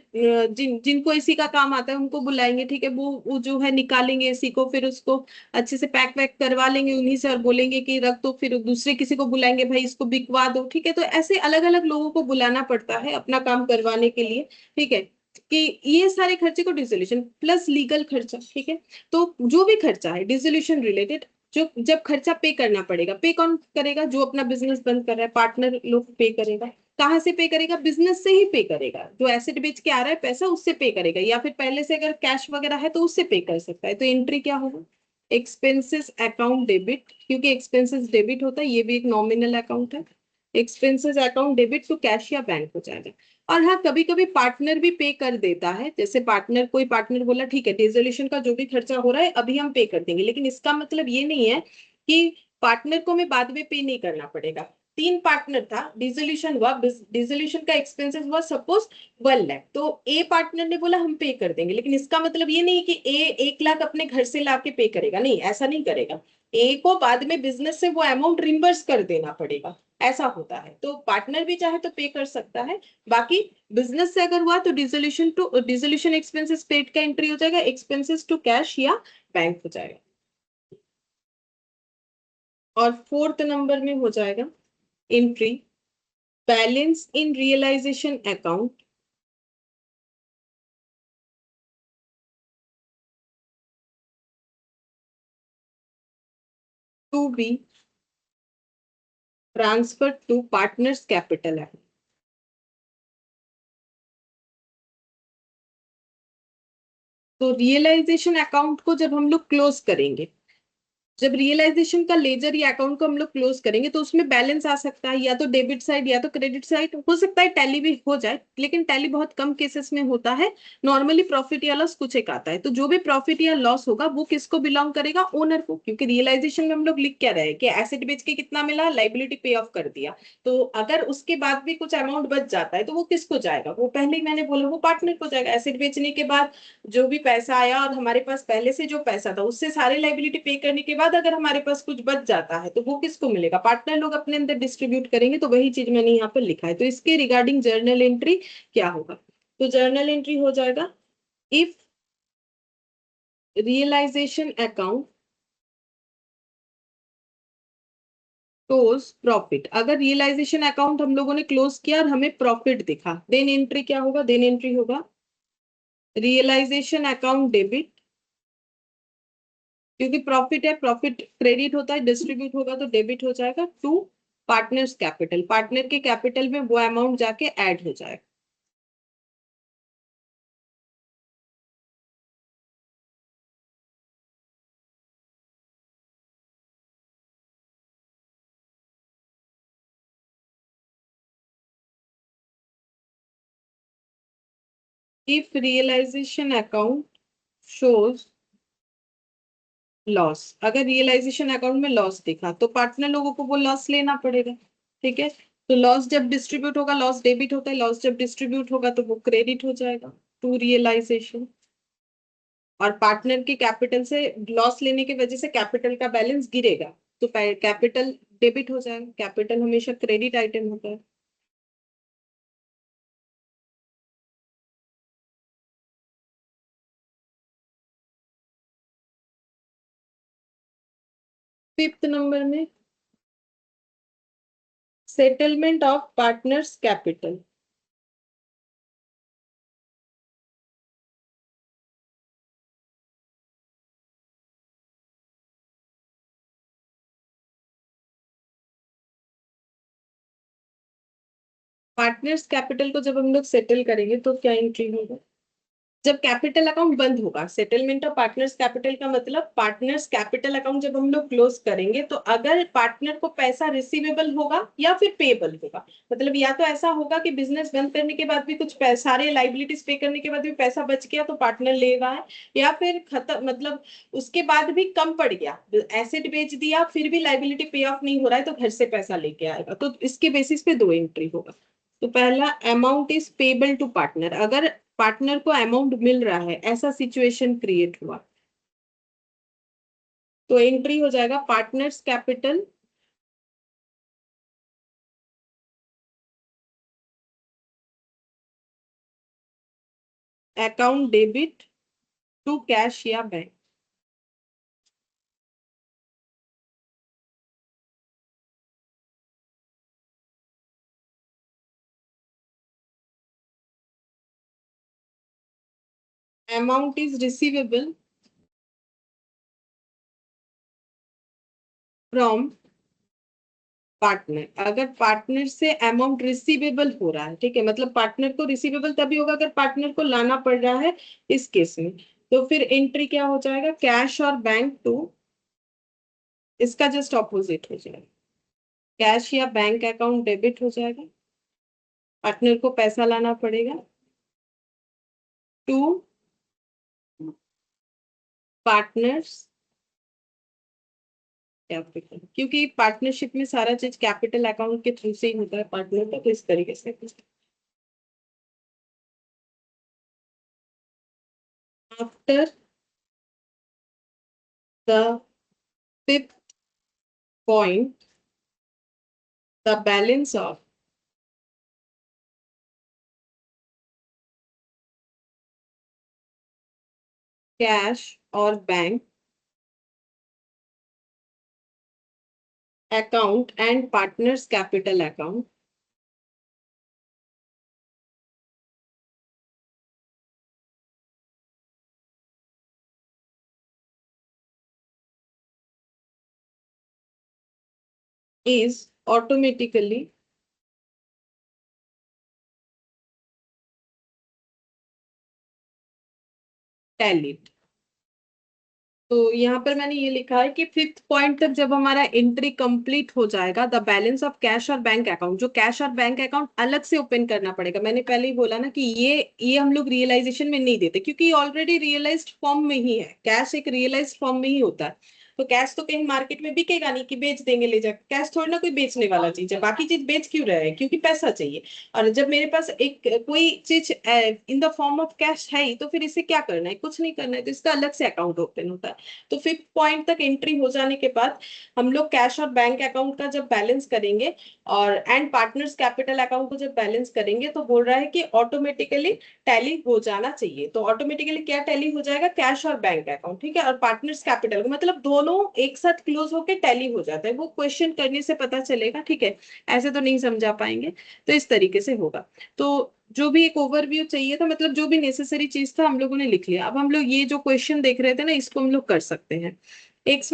जिनको एसी का काम आता है उनको बुलाएंगे, ठीक है, वो जो है निकालेंगे एसी को, फिर उसको अच्छे से पैक वैक करवा लेंगे उन्हीं से और बोलेंगे कि रख दो, फिर दूसरे किसी को बुलाएंगे, भाई इसको बिकवा दो, ठीक है। तो ऐसे अलग अलग लोगों को बुलाना पड़ता है अपना काम करवाने के लिए, ठीक है, कि ये सारे खर्चे को डिसोल्यूशन प्लस लीगल खर्चा, ठीक है। तो जो भी खर्चा है डिसोल्यूशन रिलेटेड, जो जब खर्चा पे करना पड़ेगा, पे कौन करेगा, जो अपना बिजनेस बंद कर रहा है, पार्टनर लोग पे करेगा। कहाँ से पे करेगा, बिजनेस से ही पे करेगा, जो एसेट बेच के आ रहा है पैसा उससे पे करेगा, या फिर पहले से अगर कैश वगैरह है तो उससे पे कर सकता है। तो एंट्री क्या होगा, एक्सपेंसेस अकाउंट डेबिट, क्योंकि एक्सपेंसेस डेबिट होता है, ये भी एक नॉमिनल अकाउंट है। एक्सपेंसेस अकाउंट डेबिट तो कैश या बैंक हो जाएगा। और हाँ, कभी कभी पार्टनर भी पे कर देता है, जैसे पार्टनर, कोई पार्टनर बोला ठीक है डिसोल्यूशन का जो भी खर्चा हो रहा है अभी हम पे कर देंगे, लेकिन इसका मतलब ये नहीं है कि पार्टनर को हमें बाद में पे नहीं करना पड़ेगा। तीन पार्टनर था, डिसोल्यूशन हुआ, डिसोल्यूशन का एक्सपेंसेस हुआ सपोज 1 लाख, तो ए पार्टनर ने बोला हम पे कर देंगे, लेकिन इसका मतलब ये नहीं कि ए 1 लाख अपने घर से लाके पे करेगा, नहीं, ऐसा नहीं करेगा। ए को बाद में बिजनेस से वो अमाउंट रिम्बर्स कर देना पड़ेगा, ऐसा होता है। तो पार्टनर भी चाहे तो पे कर सकता है। बाकी बिजनेस से अगर हुआ तो डिसोल्यूशन एक्सपेंसेस पेड का एंट्री हो जाएगा, एक्सपेंसेस टू कैश या बैंक हो जाएगा। और फोर्थ नंबर में हो जाएगा entry balance in realization account to be transfer to partners capital है। तो रियलाइजेशन अकाउंट को जब हम लोग क्लोज करेंगे, जब रियलाइजेशन का लेजर या अकाउंट को हम लोग क्लोज करेंगे, तो उसमें बैलेंस आ सकता है या तो डेबिट साइड या तो क्रेडिट साइड, हो सकता है टैली भी हो जाए, लेकिन टैली बहुत कम केसेस में होता है। नॉर्मली प्रॉफिट या लॉस कुछ एक आता है, तो जो भी प्रॉफिट या लॉस होगा वो किसको बिलोंग करेगा, ओनर को, क्योंकि रियलाइजेशन में हम लोग लिख क्या रहे हैं कि एसेट बेच के कितना मिला, लाइबिलिटी पे ऑफ कर दिया। तो अगर उसके बाद भी कुछ अमाउंट बच जाता है तो वो किसको जाएगा, वो पहले ही मैंने बोला वो पार्टनर को जाएगा। एसेट बेचने के बाद जो भी पैसा आया और हमारे पास पहले से जो पैसा था उससे सारे लाइबिलिटी पे करने के बाद अगर हमारे पास कुछ बच जाता है तो वो किसको मिलेगा, पार्टनर लोग अपने अंदर डिस्ट्रीब्यूट करेंगे। तो वही चीज मैंने यहाँ पर लिखा है। तो इसके रिगार्डिंग जर्नल एंट्री क्या होगा, तो जर्नल एंट्री हो जाएगा if realization account close profit, अगर रियलाइजेशन अकाउंट हम लोगों ने क्लोज किया और हमें प्रॉफिट दिखा, देन एंट्री क्या होगा, देन एंट्री होगा रियलाइजेशन अकाउंट डेबिट, क्योंकि प्रॉफिट है, प्रॉफिट क्रेडिट होता है, डिस्ट्रीब्यूट होगा तो डेबिट हो जाएगा टू पार्टनर्स कैपिटल, पार्टनर के कैपिटल में वो अमाउंट जाके ऐड हो जाएगा। If realization account shows loss, अगर रियलाइजेशन अकाउंट में लॉस दिखा तो पार्टनर लोगों को वो लॉस लेना पड़ेगा, ठीक है। तो लॉस जब डिस्ट्रीब्यूट होगा, लॉस डेबिट होता है, लॉस जब डिस्ट्रीब्यूट होगा तो वो क्रेडिट हो जाएगा टू रियलाइजेशन। और पार्टनर के कैपिटल से लॉस लेने की वजह से कैपिटल का बैलेंस गिरेगा, तो कैपिटल डेबिट हो जाएगा, कैपिटल हमेशा क्रेडिट आइटम होता है। फिफ्थ नंबर में settlement of partners capital. Partners capital को जब हम लोग सेटल करेंगे तो क्या एंट्री होगा? जब कैपिटल अकाउंट बंद होगा, सेटलमेंट ऑफ पार्टनर्स कैपिटल का मतलब पार्टनर्स कैपिटल अकाउंट जब हम लोग क्लोज करेंगे तो अगर पार्टनर को पैसा रिसीवेबल होगा या फिर पेबल होगा, मतलब या तो ऐसा होगा कि बिजनेस बंद करने के बाद भी कुछ पैसा, सारे लाइबिलिटीज पे करने के बाद भी पैसा बच गया तो पार्टनर ले रहा है, या फिर खत्म मतलब उसके बाद भी कम पड़ गया, एसेट बेच दिया फिर भी लाइबिलिटी पे ऑफ नहीं हो रहा है तो घर से पैसा लेके आएगा, तो इसके बेसिस पे दो एंट्री होगा। तो पहला, amount is payable to partner, अगर पार्टनर को अमाउंट मिल रहा है ऐसा सिचुएशन क्रिएट हुआ तो एंट्री हो जाएगा partners capital account debit to cash या bank. Amount is receivable from partner, अगर पार्टनर से अमाउंट रिसीवेबल हो रहा है, ठीक है, मतलब पार्टनर को रिसीवेबल तभी होगा अगर पार्टनर को लाना पड़ रहा है इस केस में, तो फिर एंट्री क्या हो जाएगा, कैश और बैंक टू, इसका जस्ट ऑपोजिट हो जाएगा, कैश या बैंक अकाउंट डेबिट हो जाएगा, पार्टनर को पैसा लाना पड़ेगा टू पार्टनर्स कैपिटल, क्योंकि पार्टनरशिप में सारा चीज कैपिटल अकाउंट के थ्रू से ही होता है पार्टनर का, तो इस तरीके से। After the fifth point, the balance of cash और bank account and partners capital account is automatically tallied। तो यहाँ पर मैंने ये लिखा है कि फिफ्थ पॉइंट तक जब हमारा एंट्री कंप्लीट हो जाएगा, द बैलेंस ऑफ कैश और बैंक अकाउंट, जो कैश और बैंक अकाउंट अलग से ओपन करना पड़ेगा, मैंने पहले ही बोला ना कि ये हम लोग रियलाइजेशन में नहीं देते क्योंकि ऑलरेडी रियलाइज्ड फॉर्म में ही है, कैश एक रियलाइज्ड फॉर्म में ही होता है, तो कैश तो कहीं मार्केट में बिकेगा नहीं कि बेच देंगे ले जाकर, कैश थोड़ी ना कोई बेचने वाला चीज है, बाकी चीज बेच क्यों रहे हैं, क्योंकि पैसा चाहिए। और जब मेरे पास एक कोई चीज in the form of cash है ही तो फिर इसे क्या करना है, कुछ नहीं करना है, तो इसका अलग से अकाउंट ओपन होता है। तो फिफ्थ पॉइंट तक एंट्री हो जाने के बाद हम लोग कैश और बैंक अकाउंट का जब बैलेंस करेंगे और एंड पार्टनर्स कैपिटल अकाउंट को जब बैलेंस करेंगे तो बोल रहा है कि ऑटोमेटिकली टैली हो जाना चाहिए, तो ऑटोमेटिकली क्या टैली हो जाएगा, कैश और बैंक अकाउंट, ठीक है, और पार्टनर्स कैपिटल, मतलब दोनों एक साथ क्लोज होकर टैली हो जाता है, वो क्वेश्चन करने से पता चलेगा, ठीक है, ऐसे तो नहीं समझा पाएंगे, तो इस तरीके से होगा। तो जो भी एक ओवरव्यू चाहिए था, मतलब जो भी नेसेसरी चीज था हम लोगों ने लिख लिया, अब हम लोग ये जो क्वेश्चन देख रहे थे ना इसको हम लोग कर सकते हैं। X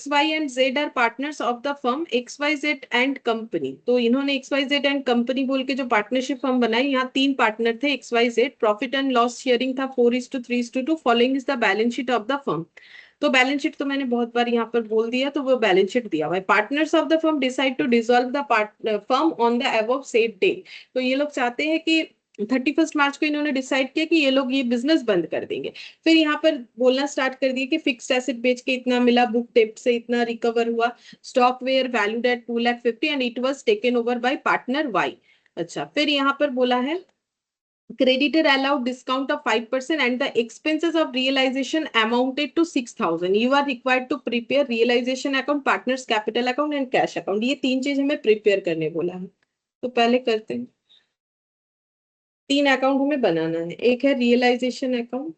Y and Z are partners of the firm X Y Z and company, तो इन्होंने X Y Z and company बोल के जो पार्टनरशिप फर्म बनाई, यहाँ तीन पार्टनर थे X Y Z, profit and loss sharing था 4:3:2, following is the balance sheet of the firm. तो बैलेंस शीट तो मैंने बहुत बार यहाँ पर बोल दिया, तो वो बैलेंस शीट दिया हुआ है, partners of the firm decide to dissolve the firm on the above said day, तो ये लोग चाहते हैं कि 31 मार्च को इन्होंने डिसाइड किया कि ये लोग ये बिजनेस बंद कर देंगे। फिर यहाँ पर बोलना स्टार्ट कर दिया कि फिक्स्ड एसेट बेच के इतना मिला, बुक डेप्ट से इतना रिकवर हुआ, stock were valued at 2,50,000 and it was taken over by partner Y. अच्छा, फिर यहाँ पर बोला है creditor allowed discount of 5% and the expenses of realization amounted to 6,000, you are required to prepare realization account, partners capital account and cash account, ये तीन चीज हमें प्रिपेयर करने बोला है, तो पहले करते हैं। तीन अकाउंट हमें बनाना है, एक है realization account,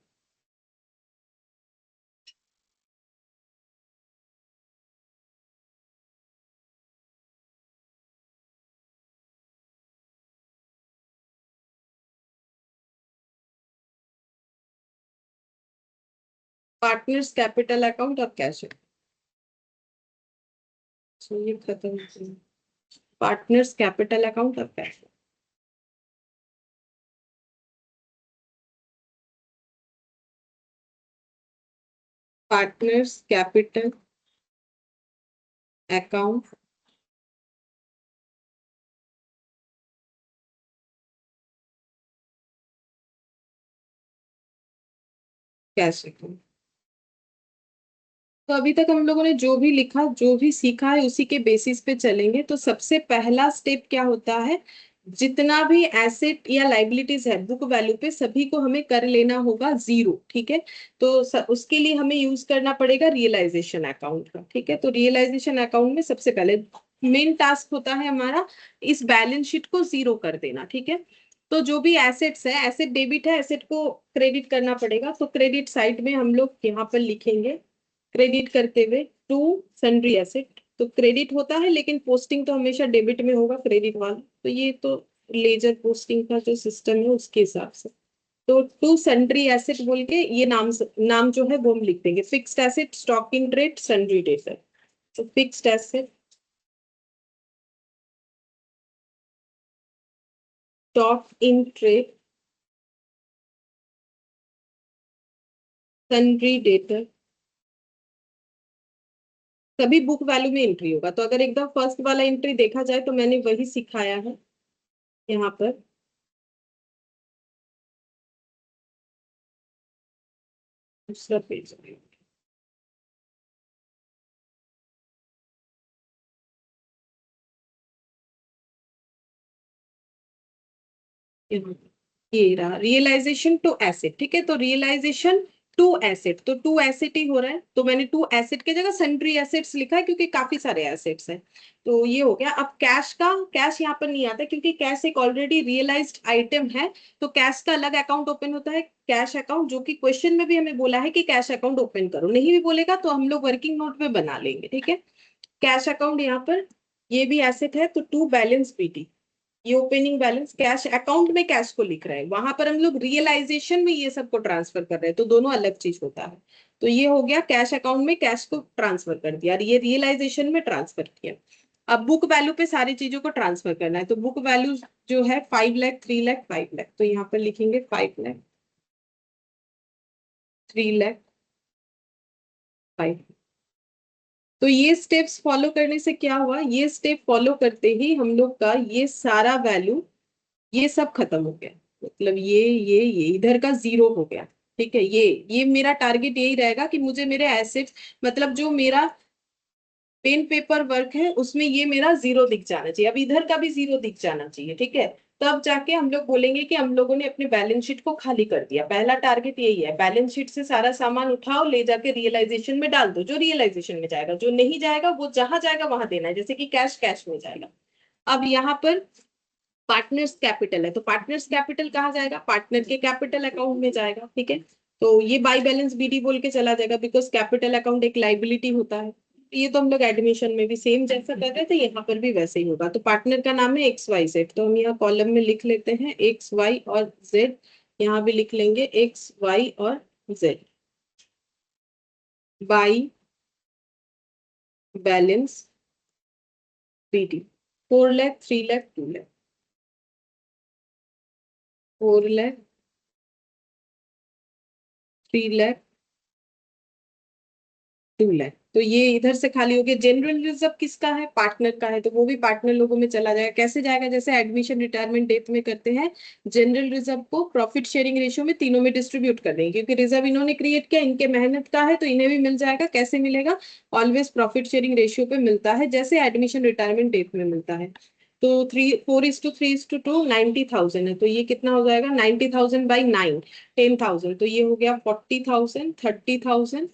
partners capital account और कैश अकाउंट, ये खत्म। पार्टनर्स कैपिटल अकाउंट और cash, partners capital account cash account. तो अभी तक हम लोगों ने जो भी लिखा, जो भी सीखा है, उसी के बेसिस पे चलेंगे। तो सबसे पहला स्टेप क्या होता है, जितना भी एसेट या लाइबिलिटीज है बुक वैल्यू पे, सभी को हमें कर लेना होगा जीरो। ठीक है, तो उसके लिए हमें यूज करना पड़ेगा रियलाइजेशन अकाउंट का। ठीक है, तो रियलाइजेशन अकाउंट में सबसे पहले मेन टास्क होता है हमारा इस बैलेंस शीट को जीरो कर देना। ठीक है, तो जो भी एसेट्स है, एसेट डेबिट है, एसेट को क्रेडिट करना पड़ेगा। तो क्रेडिट साइड में हम लोग यहाँ पर लिखेंगे क्रेडिट करते हुए टू सन्ड्री एसेट। तो क्रेडिट होता है लेकिन पोस्टिंग तो हमेशा डेबिट में होगा क्रेडिट वाला। तो ये तो लेजर पोस्टिंग का जो सिस्टम है उसके हिसाब से। तो टू सन्ड्री एसेट बोल के ये नाम जो है वो हम लिख देंगे। Fixed asset, stock in trade, sundry debtor. तो fixed asset, stock in trade, sundry debtor, सभी बुक वैल्यू में एंट्री होगा। तो अगर एकदम फर्स्ट वाला एंट्री देखा जाए तो मैंने वही सिखाया है यहाँ पर। दूसरा पेज, ये रहा रियलाइजेशन टू एसेट। ठीक है, तो रियलाइजेशन टू एसेट, तो टू एसेट ही हो रहा है। तो मैंने टू एसेट की जगह सन्ड्री एसेट्स लिखा है क्योंकि काफी सारे एसेट्स हैं। तो ये हो गया। अब कैश का, कैश यहाँ पर नहीं आता क्योंकि कैश एक ऑलरेडी रियलाइज्ड आइटम है। तो कैश का अलग अकाउंट ओपन होता है, कैश अकाउंट, जो कि क्वेश्चन में भी हमें बोला है कि कैश अकाउंट ओपन करो। नहीं भी बोलेगा तो हम लोग वर्किंग नोट में बना लेंगे। ठीक है, कैश अकाउंट यहाँ पर, ये भी एसेट है। तो टू बैलेंस बीटी, ये ओपनिंग बैलेंस, कैश अकाउंट में कैश को लिख रहे हैं, वहां पर हम लोग रियलाइजेशन में ये सबको ट्रांसफर कर रहे हैं। तो दोनों अलग चीज होता है। तो ये हो गया, कैश अकाउंट में कैश को ट्रांसफर कर दिया और ये रियलाइजेशन में ट्रांसफर किया। अब बुक वैल्यू पे सारी चीजों को ट्रांसफर करना है। तो बुक वैल्यू जो है 5 लाख, 3 लाख, 5 लाख। तो यहाँ पर लिखेंगे 5 लाख, 3 लाख, 5। तो ये स्टेप्स फॉलो करने से क्या हुआ, ये स्टेप फॉलो करते ही हम लोग का ये सारा वैल्यू, ये सब खत्म हो गया। मतलब ये इधर का जीरो हो गया। ठीक है, ये मेरा टारगेट यही रहेगा कि मुझे मेरे एसेट्स, मतलब जो मेरा पेन पेपर वर्क है उसमें ये मेरा जीरो दिख जाना चाहिए। अब इधर का भी जीरो दिख जाना चाहिए। ठीक है, तब जाके हम लोग बोलेंगे कि हम लोगों ने अपने बैलेंस शीट को खाली कर दिया। पहला टारगेट यही है, बैलेंस शीट से सारा सामान उठाओ, ले जाके रियलाइजेशन में डाल दो। जो रियलाइजेशन में जाएगा, जो नहीं जाएगा वो जहां जाएगा वहां देना है। जैसे कि कैश, कैश में जाएगा। अब यहाँ पर पार्टनर्स कैपिटल है, तो पार्टनर्स कैपिटल कहाँ जाएगा, पार्टनर के कैपिटल अकाउंट में जाएगा। ठीक है, तो ये बाई बैलेंस बीडी बोल के चला जाएगा बिकॉज कैपिटल अकाउंट एक लाइबिलिटी होता है। ये तो हम लोग एडमिशन में भी सेम जैसा कर रहे थे, यहाँ पर भी वैसे ही होगा। तो पार्टनर का नाम है एक्स वाई जेड, तो हम यहाँ कॉलम में लिख लेते हैं एक्स वाई और जेड। यहाँ भी लिख लेंगे एक्स वाई और Z. By balance BD 4 lakh, 3 lakh, 2 lakh, 4 lakh, 3 lakh, 2 lakh. तो ये इधर से खाली हो गया। जनरल रिजर्व किसका है, पार्टनर का है, तो वो भी पार्टनर लोगों में चला जाएगा। कैसे जाएगा, जैसे एडमिशन रिटायरमेंट डेथ में करते हैं, जनरल रिजर्व को प्रॉफिट शेयरिंग रेशियो में तीनों में डिस्ट्रीब्यूट कर देंगे क्योंकि रिजर्व इन्होंने क्रिएट किया, इनके मेहनत का है, तो इन्हें भी मिल जाएगा। कैसे मिलेगा, ऑलवेज प्रॉफिट शेयरिंग रेशियो पे मिलता है, जैसे एडमिशन रिटायरमेंट डेथ में मिलता है। तो 4:3:2 90,000 है। तो ये कितना हो जाएगा, 90,000 बाई 9, 10,000। तो ये हो गया 40,000, 30,000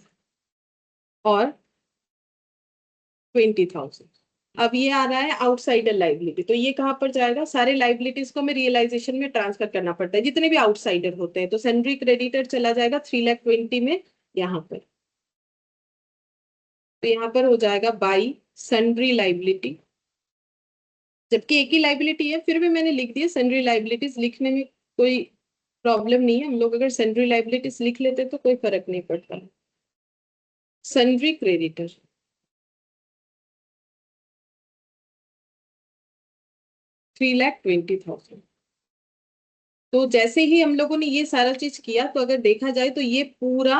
और 20,000। अब ये आ रहा है आउटसाइडर लाइबिलिटी। तो ये कहाँ पर जाएगा, सारे लाइबिलिटीज को हमें रियलाइजेशन में ट्रांसफर करना पड़ता है जितने भी आउटसाइडर होते हैं। तो सन्ड्री क्रेडिटर चला जाएगा 3,20,000 में यहाँ पर। तो यहाँ पर हो जाएगा बाई सन्ड्री लाइबिलिटी, जबकि एक ही लाइबिलिटी है, फिर भी मैंने लिख दिया सन्ड्री लाइबिलिटीज। लिखने में कोई प्रॉब्लम नहीं है, हम लोग अगर सन्ड्री लाइबिलिटीज लिख लेते तो कोई फर्क नहीं पड़ता। Sundry creditor 3,20,000। तो जैसे ही हम लोगों ने ये सारा चीज किया तो अगर देखा जाए तो ये पूरा,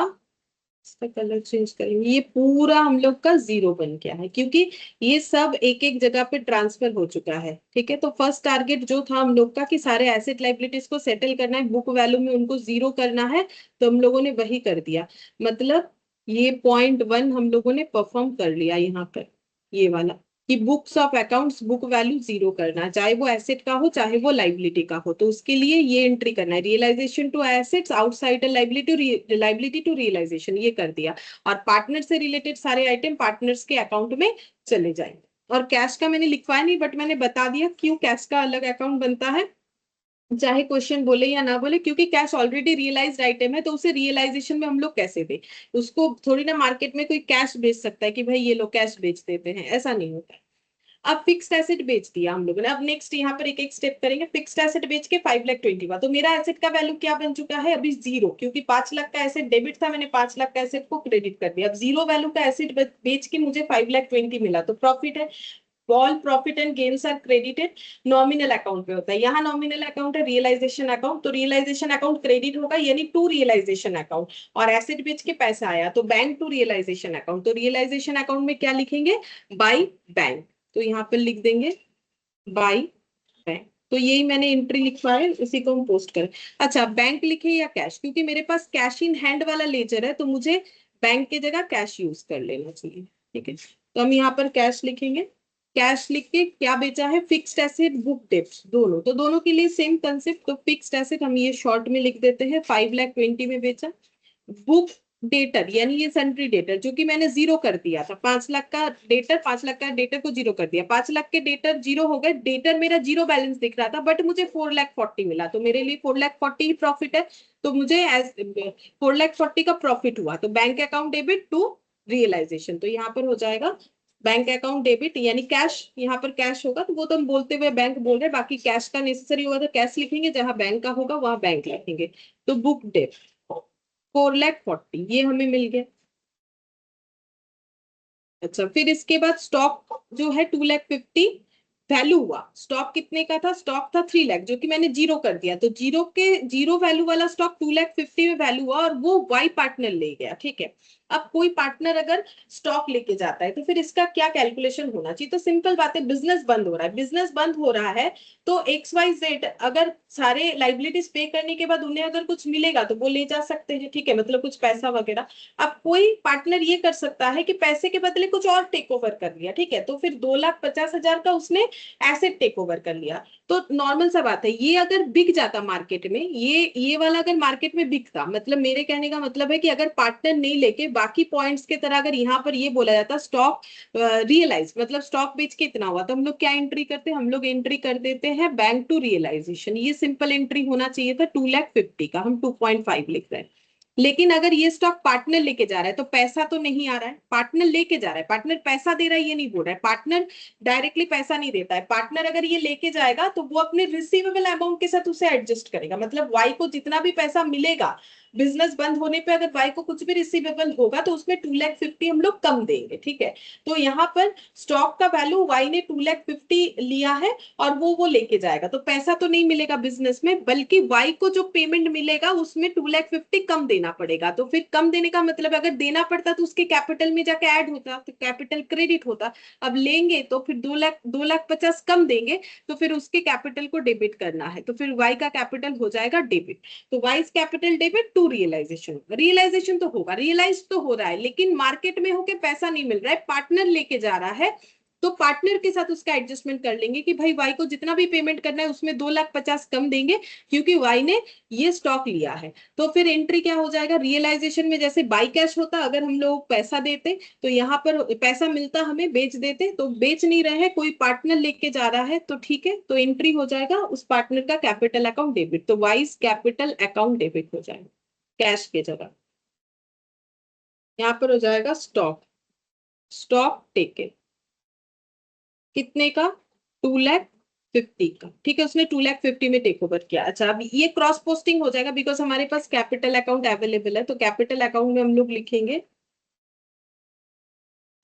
इसका कलर चेंज करेंगे, ये पूरा हम लोग का जीरो बन गया है क्योंकि ये सब एक एक जगह पे ट्रांसफर हो चुका है। ठीक है, तो फर्स्ट टारगेट जो था हम लोग का कि सारे एसेट लाइबिलिटीज को सेटल करना है, बुक वैल्यू में उनको जीरो करना है, तो हम लोगों ने वही कर दिया। मतलब ये पॉइंट 1 हम लोगों ने परफॉर्म कर लिया यहाँ पर, ये वाला, कि books of accounts book value zero करना है, चाहे वो एसेट का हो चाहे वो लाइबिलिटी का हो। तो उसके लिए ये एंट्री करना है, realization to assets outside liability, liability to realization, ये कर दिया। और पार्टनर से रिलेटेड सारे आइटम पार्टनर्स के अकाउंट में चले जाएंगे। और कैश का मैंने लिखवाया नहीं, बट मैंने बता दिया क्यों कैश का अलग अकाउंट बनता है, चाहे क्वेश्चन बोले या ना बोले, क्योंकि कैश ऑलरेडी रियलाइज्ड आइटम है, तो उसे रियलाइजेशन में हम लोग कैसे दे, उसको थोड़ी ना मार्केट में कोई कैश बेच सकता है कि भाई ये लोग कैश बेच देते हैं, ऐसा नहीं होता है। अब फिक्स्ड एसेट बेच दिया हम लोगों ने। अब नेक्स्ट यहाँ पर एक एक स्टेप करेंगे। फिक्स्ड एसेट बेच के 5,20,000 हुआ, तो मेरा एसेट का वैल्यू क्या बन चुका है अभी, जीरो, क्योंकि 5 लाख का एसेट डेबिट था, मैंने 5 लाख का एसेट को क्रेडिट कर दिया। अब जीरो वैल्यू का एसेट बेच के मुझे 5,20,000 मिला, तो प्रॉफिट है। All profit and gains are credited nominal account पे होता है, यहाँ नॉमिनल अकाउंट है रियलाइजेशन अकाउंट, तो रियलाइजेशन अकाउंट क्रेडिट होगा, यानी टू रियलाइजेशन अकाउंट। और एसेट बेच के पैसा आया तो बैंक टू रियलाइजेशन अकाउंट, तो रियलाइजेशन अकाउंट में क्या लिखेंगे, बाय बैंक, तो यहाँ पर लिख देंगे बाय बैंक। तो यही मैंने एंट्री लिखवाया, इसी को हम पोस्ट करें। अच्छा, बैंक लिखे या कैश, क्योंकि मेरे पास कैश इन हैंड वाला लेजर है, तो मुझे बैंक की जगह कैश यूज कर लेना चाहिए। ठीक है, तो हम यहाँ पर कैश लिखेंगे। कैश लिख के क्या बेचा है, फिक्स्ड एसेट बुक डेब्ट दोनों, तो दोनों के लिए सेम कंसेप्ट। तो फिक्स्ड एसेट हम ये शॉर्ट में लिख देते हैं, 5,20,000 में बेचा। बुक डेटर यानी ये सन्ड्री डेटर जो कि मैंने जीरो कर दिया था, 5 लाख का डेटर, 5 लाख का डेटर को जीरो कर दिया, 5 लाख के डेटर जीरो हो गए, डेटर मेरा जीरो बैलेंस दिख रहा था, बट मुझे 4,40,000 मिला, तो मेरे लिए 4,40,000 ही प्रॉफिट है। तो मुझे 4,40,000 का प्रॉफिट हुआ, तो bank account debit to realization, तो यहाँ पर हो जाएगा बैंक अकाउंट डेबिट, यानी कैश, यहाँ पर कैश होगा तो वो तो हम बोलते हुए बैंक बोल रहे हैं, बाकी कैश का नेसेसरी होगा तो कैश लिखेंगे, जहां बैंक का होगा वहां बैंक लिखेंगे। तो बुक डेबिट 4,40,000 ये हमें मिल गया। अच्छा, फिर इसके बाद स्टॉक जो है 2,50,000 वैल्यू हुआ। स्टॉक कितने का था, स्टॉक था 3 लाख, जो कि मैंने जीरो कर दिया, तो जीरो के जीरो वैल्यू वाला स्टॉक 2,50,000 में वैल्यू हुआ, और वो वाई पार्टनर ले गया। ठीक है, अब कोई पार्टनर अगर स्टॉक लेके जाता है तो फिर इसका क्या कैलकुलेशन होना चाहिए, तो सिंपल बात है, बिजनेस बंद हो रहा है, बिजनेस बंद हो रहा है तो XYZ अगर सारे लाइबिलिटीज पे करने के बाद उन्हें अगर कुछ मिलेगा तो वो ले जा सकते हैं। ठीक है, मतलब कुछ पैसा वगैरह। अब कोई पार्टनर ये कर सकता है कि पैसे के बदले कुछ और टेक ओवर कर लिया, ठीक है, तो फिर 2,50,000 का उसने एसेट टेक ओवर कर लिया। तो नॉर्मल सा बात है, ये अगर बिक जाता मार्केट में, ये वाला अगर मार्केट में बिकता, मतलब मेरे कहने का मतलब है कि अगर पार्टनर नहीं लेके बाकी पॉइंट्स के तरह अगर यहाँ पर ये बोला जाता स्टॉक रियलाइज, मतलब स्टॉक बेच के इतना हुआ, तो हम लोग क्या एंट्री करते हैं, हम लोग एंट्री कर देते हैं बैंक टू रियलाइजेशन, ये सिंपल एंट्री होना चाहिए था 2,50,000 का, हम 2.5 लिख रहे हैं। लेकिन अगर ये स्टॉक पार्टनर लेके जा रहा है तो पैसा तो नहीं आ रहा है, पार्टनर लेके जा रहा है, पार्टनर पैसा दे रहा है ये नहीं बोल रहा है, पार्टनर डायरेक्टली पैसा नहीं देता है। पार्टनर अगर ये लेके जाएगा तो वो अपने रिसीवेबल अमाउंट के साथ उसे एडजस्ट करेगा, मतलब वाई को जितना भी पैसा मिलेगा बिजनेस बंद होने पे, अगर वाई को कुछ भी रिसीवेबल होगा तो उसमें 2,50,000 हम लोग कम देंगे। ठीक है, तो यहाँ पर स्टॉक का वैल्यू वाई ने 2,50,000 लिया है और वो लेके जाएगा, तो पैसा तो नहीं मिलेगा बिजनेस में, बल्कि वाई को जो पेमेंट मिलेगा उसमें 2,50,000 कम देना पड़ेगा। तो फिर कम देने का मतलब अगर देना पड़ता तो उसके कैपिटल में जाके ऐड होता, तो कैपिटल क्रेडिट होता। अब लेंगे तो फिर 2,50,000 कम देंगे, तो फिर उसके कैपिटल को डेबिट करना है, तो फिर वाई का कैपिटल हो जाएगा डेबिट। तो Y's capital debit to realization, realization तो होगा, रियलाइज तो हो रहा है, लेकिन मार्केट में होके पैसा नहीं मिल रहा है, पार्टनर लेके जा रहा है, तो पार्टनर के साथ उसका एडजस्टमेंट कर लेंगे कि भाई वाई को जितना भी पेमेंट करना है उसमें 2,50,000 कम देंगे, क्योंकि वाई ने ये स्टॉक लिया है। तो फिर एंट्री क्या हो जाएगा, रियलाइजेशन में जैसे बाई कैश होता, अगर हम लोग पैसा देते तो यहाँ पर पैसा मिलता, हमें बेच देते, तो बेच नहीं रहे हैं, कोई पार्टनर लेके जा रहा है, तो ठीक है, तो एंट्री हो जाएगा उस पार्टनर का कैपिटल अकाउंट डेबिट, तो वाइज कैपिटल अकाउंट डेबिट हो जाएगा कैश के जगह। यहाँ पर हो जाएगा स्टॉक, स्टॉक टेकन कितने का, 2,50,000 का। ठीक है, उसने 2,50,000 में टेक ओवर किया। अच्छा, अब ये क्रॉस पोस्टिंग हो जाएगा बिकॉज हमारे पास कैपिटल अकाउंट अवेलेबल है, तो कैपिटल अकाउंट में हम लोग लिखेंगे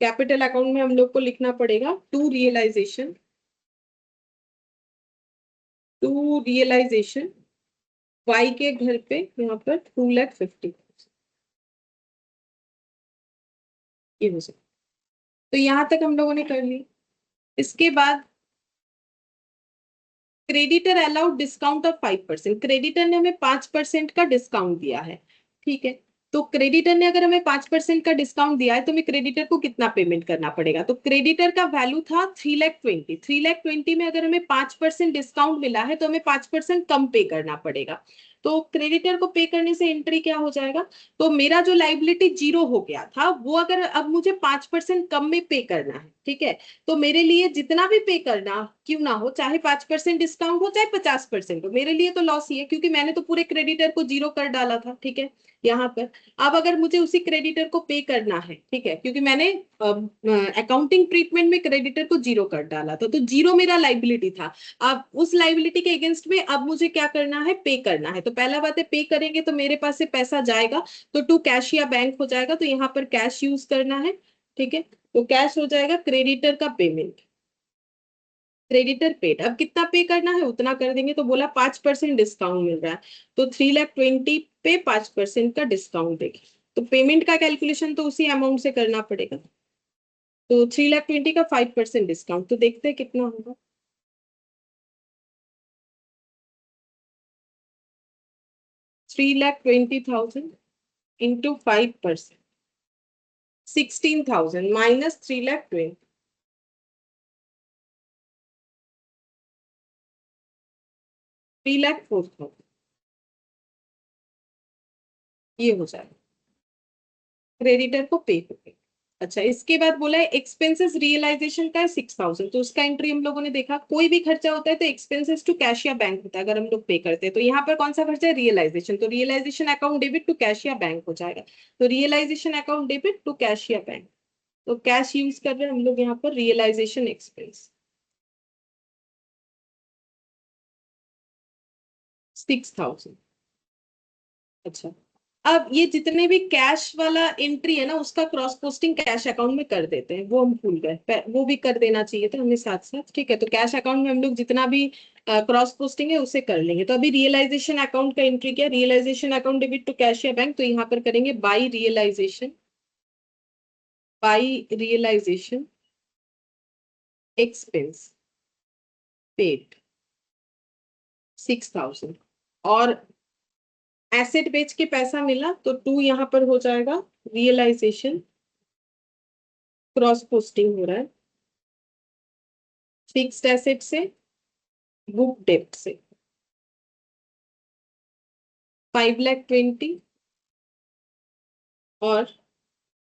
कैपिटल अकाउंट में हम लोग को लिखना पड़ेगा टू रियलाइजेशन वाई के घर पे यहाँ पर 2,50,000 ये हो सकता। तो यहाँ तक हम लोगों ने कर ली। इसके बाद creditor allowed discount of 5%। Creditor ने हमें 5% का डिस्काउंट दिया है, ठीक है। तो क्रेडिटर ने अगर हमें 5% का डिस्काउंट दिया है तो हमें क्रेडिटर को कितना पेमेंट करना पड़ेगा? तो क्रेडिटर का वैल्यू था 3,20,000 में अगर हमें 5% डिस्काउंट मिला है तो हमें 5% कम पे करना पड़ेगा। तो क्रेडिटर को पे करने से एंट्री क्या हो जाएगा? तो मेरा जो लाइबिलिटी जीरो हो गया था वो अगर अब मुझे 5% कम में पे करना है, ठीक है, तो मेरे लिए जितना भी पे करना क्यों ना हो, चाहे 5% डिस्काउंट हो चाहे 50% हो, मेरे लिए तो लॉस ही है क्योंकि मैंने तो पूरे क्रेडिटर को जीरो कर डाला था, ठीक है। यहाँ पर अब अगर मुझे उसी क्रेडिटर को पे करना है, ठीक है, क्योंकि मैंने अकाउंटिंग ट्रीटमेंट में क्रेडिटर को जीरो कर डाला था, तो जीरो मेरा लाइबिलिटी था। अब उस लाइबिलिटी के अगेंस्ट में अब मुझे क्या करना है? पे करना है। तो पहला बात है, पे करेंगे तो मेरे पास से पैसा जाएगा, तो टू कैश या बैंक हो जाएगा, तो यहाँ पर कैश यूज करना है, ठीक है। तो कैश हो जाएगा क्रेडिटर का पेमेंट, क्रेडिटर पेड। अब कितना पे करना है उतना कर देंगे, तो बोला 5% डिस्काउंट मिल रहा है, तो 3,20,000 पे 5% का डिस्काउंट देंगे, तो पेमेंट का कैलकुलेशन तो उसी अमाउंट से करना पड़ेगा। तो 3,20,000 का 5% डिस्काउंट, तो देखते हैं कितना होगा। 3,20,000 इंटू 5%, 16,000 माइनस 3,20,000, 3,04,000 ये हो जाएगा, क्रेडिटर को पे हो गया। अच्छा, इसके बाद बोला है एक्सपेंसेस रियलाइजेशन का है 6,000, तो उसका एंट्री हम लोगों ने देखा, कोई भी खर्चा होता है तो एक्सपेंसेस टू कैश या बैंक होता है अगर हम लोग पे करते हैं, तो यहाँ पर कौन सा खर्चा है? रियलाइजेशन, तो realization account debit to cash या बैंक हो जाएगा। तो realization account debit to cash या बैंक, तो कैश यूज कर रहे हैं हम लोग यहाँ पर, रियलाइजेशन एक्सपेंस 6,000। अच्छा, अब ये जितने भी कैश वाला एंट्री है ना उसका क्रॉस पोस्टिंग कैश अकाउंट में कर देते हैं, वो हम भूल गए, वो भी कर देना चाहिए था हमें साथ साथ, ठीक है। तो कैश अकाउंट में हम लोग जितना भी क्रॉस पोस्टिंग है उसे कर लेंगे। तो अभी रियलाइजेशन अकाउंट का एंट्री किया, realization account debit to cash या बैंक, तो यहाँ पर करेंगे बाई रियलाइजेशन एक्सपेंस पेड 6,000, और एसेट बेच के पैसा मिला तो 2 यहाँ पर हो जाएगा, रियलाइजेशन क्रॉस पोस्टिंग हो रहा है फिक्स्ड एसेट से बुक डेप्ट से 5,20,000 और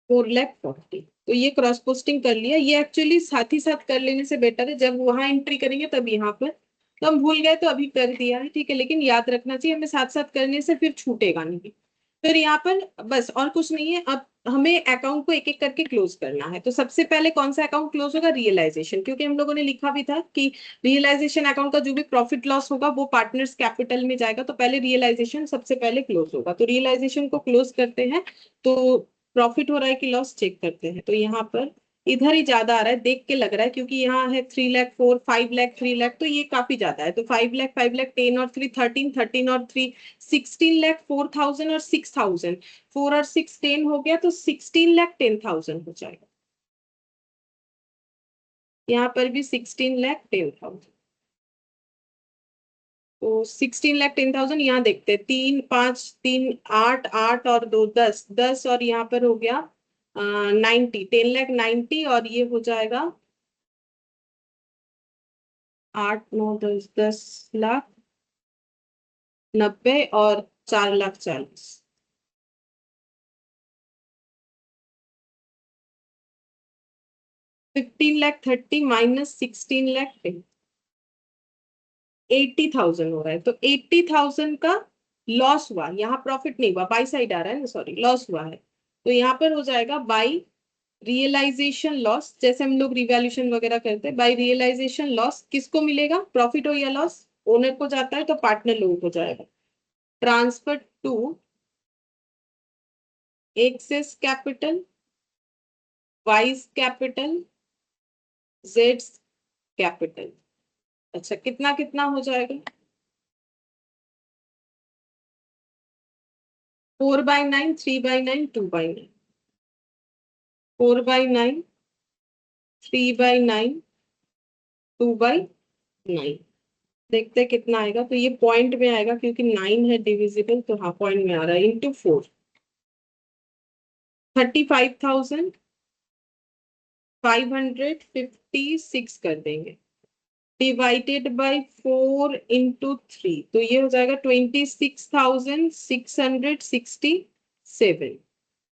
4,40,000, तो ये क्रॉस पोस्टिंग कर लिया। ये एक्चुअली साथ ही साथ कर लेने से बेटर है, जब वहां एंट्री करेंगे तब यहाँ पर, तो हम भूल गए तो अभी कर दिया है, ठीक है, लेकिन याद रखना चाहिए हमें साथ साथ करने से फिर छूटेगा नहीं। फिर यहाँ पर बस और कुछ नहीं है, अब हमें अकाउंट को एक एक करके क्लोज करना है। तो सबसे पहले कौन सा अकाउंट क्लोज होगा? रियलाइजेशन, क्योंकि हम लोगों ने लिखा भी था कि रियलाइजेशन अकाउंट का जो भी प्रॉफिट लॉस होगा वो पार्टनर्स कैपिटल में जाएगा, तो पहले रियलाइजेशन सबसे पहले क्लोज होगा, तो रियलाइजेशन को क्लोज करते हैं। तो प्रॉफिट हो रहा है कि लॉस चेक करते हैं, तो यहाँ पर इधर ही ज्यादा आ रहा है, देख के लग रहा है, क्योंकि यहाँ है 3,04,000, 5,00,000, 3,00,000, तो ये काफी ज्यादा है। तो 5,00,000, 5,00,000, 10 और 3, 13, 13 और 3, 16,04,000 और 6,000, 4 और 6, 10 हो गया, तो 16,10,000 हो जाएगा। यहाँ पर भी 16,10,000, तो 16,10,000 यहाँ देखते हैं, 3, 5, 3, 8, 8 और 2, 10, 10 और यहाँ पर हो गया 90, 10,90,000, और ये हो जाएगा 8, 9, 10, 10,90,000 और 4,40,000, 15,30,000 माइनस 16,10,000, 80,000 हो रहा है। तो 80,000 का लॉस हुआ, यहाँ प्रॉफिट नहीं हुआ, बाई साइड आ रहा है ना, सॉरी, लॉस हुआ है। तो यहाँ पर हो जाएगा बाई रियलाइजेशन लॉस, जैसे हम लोग रिवैल्यूएशन वगैरह करते हैं, बाई रियलाइजेशन लॉस किसको मिलेगा? प्रॉफिट हो या लॉस, ओनर को जाता है तो पार्टनर लोगों को जाएगा। Transfer to X's capital Y's capital, जेड्स कैपिटल। अच्छा, कितना कितना हो जाएगा? 4/9, 3/9, 2/9, 4/9, 3/9, 2/9। देखते हैं कितना आएगा। तो ये पॉइंट में आएगा क्योंकि 9 है डिविजिबल, तो हाँ पॉइंट में आ रहा है। इंटू 4, 35,556 कर देंगे, डिवाइडेड बाय 4 into 3, तो ये हो जाएगा 26,667,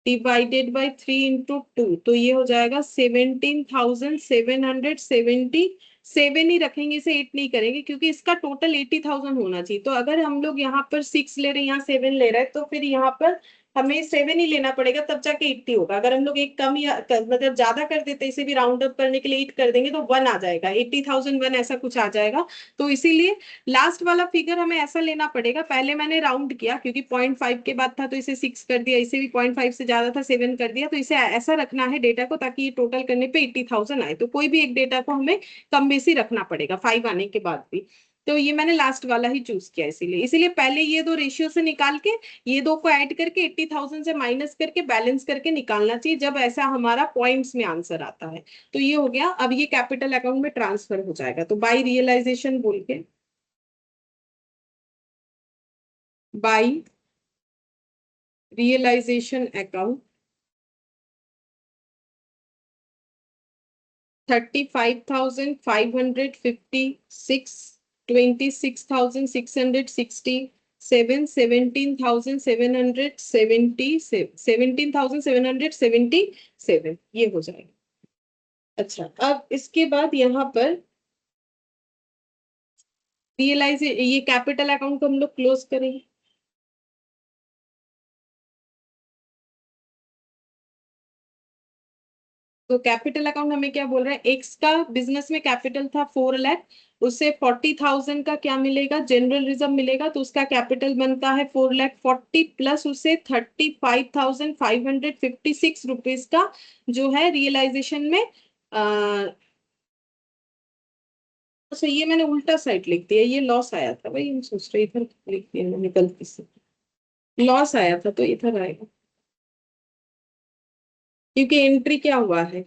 डिवाइडेड बाय 3 into 2, तो ये हो जाएगा 17,777 ही रखेंगे, इसे 8 नहीं करेंगे क्योंकि इसका टोटल 80,000 होना चाहिए। तो अगर हम लोग यहाँ पर 6 ले रहे हैं, यहाँ 7 ले रहे हैं, तो फिर यहाँ पर हमें 7 ही लेना पड़ेगा, तब जाके 80 होगा। अगर हम लोग एक कम या मतलब ज्यादा कर देते, इसे भी राउंड अप करने के लिए 8 कर देंगे तो 1 आ जाएगा, 80,001 ऐसा कुछ आ जाएगा। तो इसीलिए लास्ट वाला फिगर हमें ऐसा लेना पड़ेगा। पहले मैंने राउंड किया क्योंकि 0.5 के बाद था तो इसे 6 कर दिया, इसे भी 0.5 से ज्यादा था 7 कर दिया। तो इसे ऐसा रखना है डेटा को ताकि ये टोटल करने पे 80,000 आए। तो कोई भी एक डेटा को हमें कम बेसी रखना पड़ेगा 5 आने के बाद भी। तो ये मैंने लास्ट वाला ही चूज किया, इसीलिए इसीलिए पहले ये दो रेशियो से निकाल के ये दो को ऐड करके 80,000 से माइनस करके बैलेंस करके निकालना चाहिए, जब ऐसा हमारा पॉइंट्स में आंसर आता है। तो ये हो गया। अब ये कैपिटल अकाउंट में ट्रांसफर हो जाएगा। तो बाय रियलाइजेशन बोल के, बाय रियलाइजेशन अकाउंट 35,556, 26,667, 17,777 ये हो जाएगा। अच्छा, अब इसके बाद यहाँ पर रियलाइज, ये कैपिटल अकाउंट को हम लोग क्लोज करेंगे। तो कैपिटल अकाउंट हमें क्या बोल रहा है? एक्स का बिजनेस में कैपिटल था 4 लाख, उससे 40,000 का क्या मिलेगा? जनरल रिजर्व मिलेगा। तो उसका कैपिटल बनता है 4,40,000 प्लस उसे 35,556 रुपीज का जो है रियलाइजेशन में अच्छा, ये मैंने उल्टा साइड लिख दिया, ये लॉस आया था भाई, हम सोच रहे इधर लिख दिया मैंने गलती से, लॉस आया था तो इधर आएगा क्योंकि एंट्री क्या हुआ है?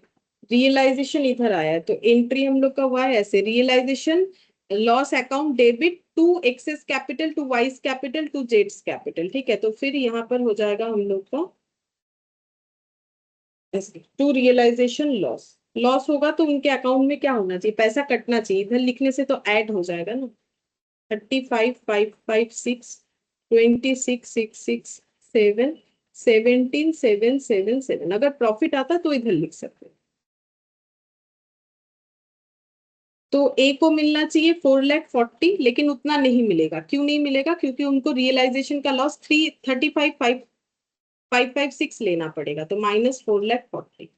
रियलाइजेशन इधर आया है, तो एंट्री हम लोग का हुआ है ऐसे, realization loss account debit to X's capital to Y's capital to जेड्स कैपिटल। ठीक है, तो फिर यहाँ पर हो जाएगा हम लोग का ऐसे टू रियलाइजेशन लॉस। लॉस होगा तो उनके अकाउंट में क्या होना चाहिए? पैसा कटना चाहिए, इधर लिखने से तो ऐड हो जाएगा ना। 35,556, 26,667, 17,777, अगर प्रॉफिट आता तो इधर लिख सकते हैं। तो ए को मिलना चाहिए 4,40,000, लेकिन उतना नहीं मिलेगा। क्यों नहीं मिलेगा? क्योंकि उनको रियलाइजेशन का लॉस 35,556 लेना पड़ेगा, तो माइनस 4,40,000।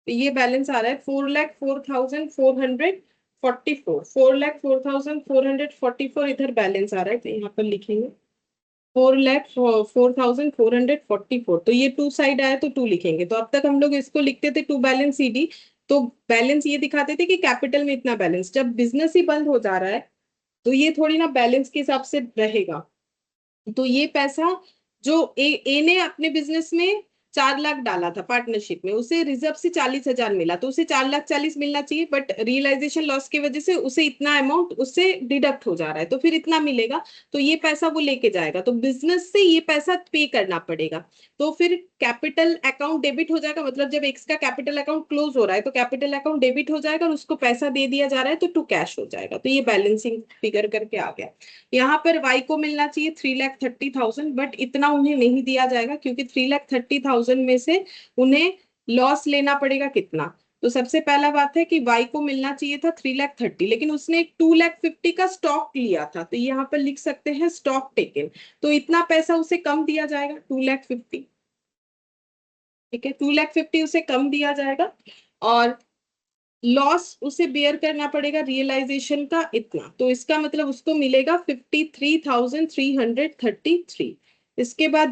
तो ये बैलेंस आ रहा है 4,04,444, 4,04,444 इधर बैलेंस आ रहा है, तो यहाँ पर लिखेंगे 4,04,444। तो ये टू साइड आया तो टू लिखेंगे। तो अब तक हम लोग इसको लिखते थे टू बैलेंस ईडी, तो बैलेंस ये दिखाते थे कि कैपिटल में इतना बैलेंस। जब बिजनेस ही बंद हो जा रहा है तो ये थोड़ी ना बैलेंस के हिसाब से रहेगा। तो ये पैसा जो ए ने अपने बिजनेस में 4 लाख डाला था पार्टनरशिप में, उसे रिजर्व से 40,000 मिला, तो उसे 4,40,000 मिलना चाहिए, बट रियलाइजेशन लॉस की वजह से उसे इतना अमाउंट उससे डिडक्ट हो जा रहा है, तो फिर इतना मिलेगा। तो ये पैसा वो लेके जाएगा, तो बिजनेस से ये पैसा पे करना पड़ेगा। तो फिर कैपिटल अकाउंट डेबिट हो जाएगा, मतलब जब एक्स का कैपिटल अकाउंट क्लोज हो रहा है तो कैपिटल अकाउंट डेबिट हो जाएगा और उसको पैसा दे दिया जा रहा है, तो टू कैश हो जाएगा। तो ये बैलेंसिंग फिगर करके आ गया। यहाँ पर वाई को मिलना चाहिए 3,30,000, बट इतना उन्हें नहीं दिया जाएगा क्योंकि 3,30,000 में से उन्हें लॉस लेना पड़ेगा कितना। तो सबसे पहला बात है कि वाई को मिलना चाहिए था 3,30,000, लेकिन उसने 2,50,000 का स्टॉक लिया था, तो यहाँ पर लिख सकते हैं स्टॉक टेकन। तो इतना पैसा उसे कम दिया जाएगा 2,50,000। ठीक है, 2,50,000 उसे कम दिया जाएगा। और लॉस उसे बेयर करना पड़ेगा रियलाइजेशन का इतना, तो इसका मतलब उसको मिलेगा 53,333। इसके बाद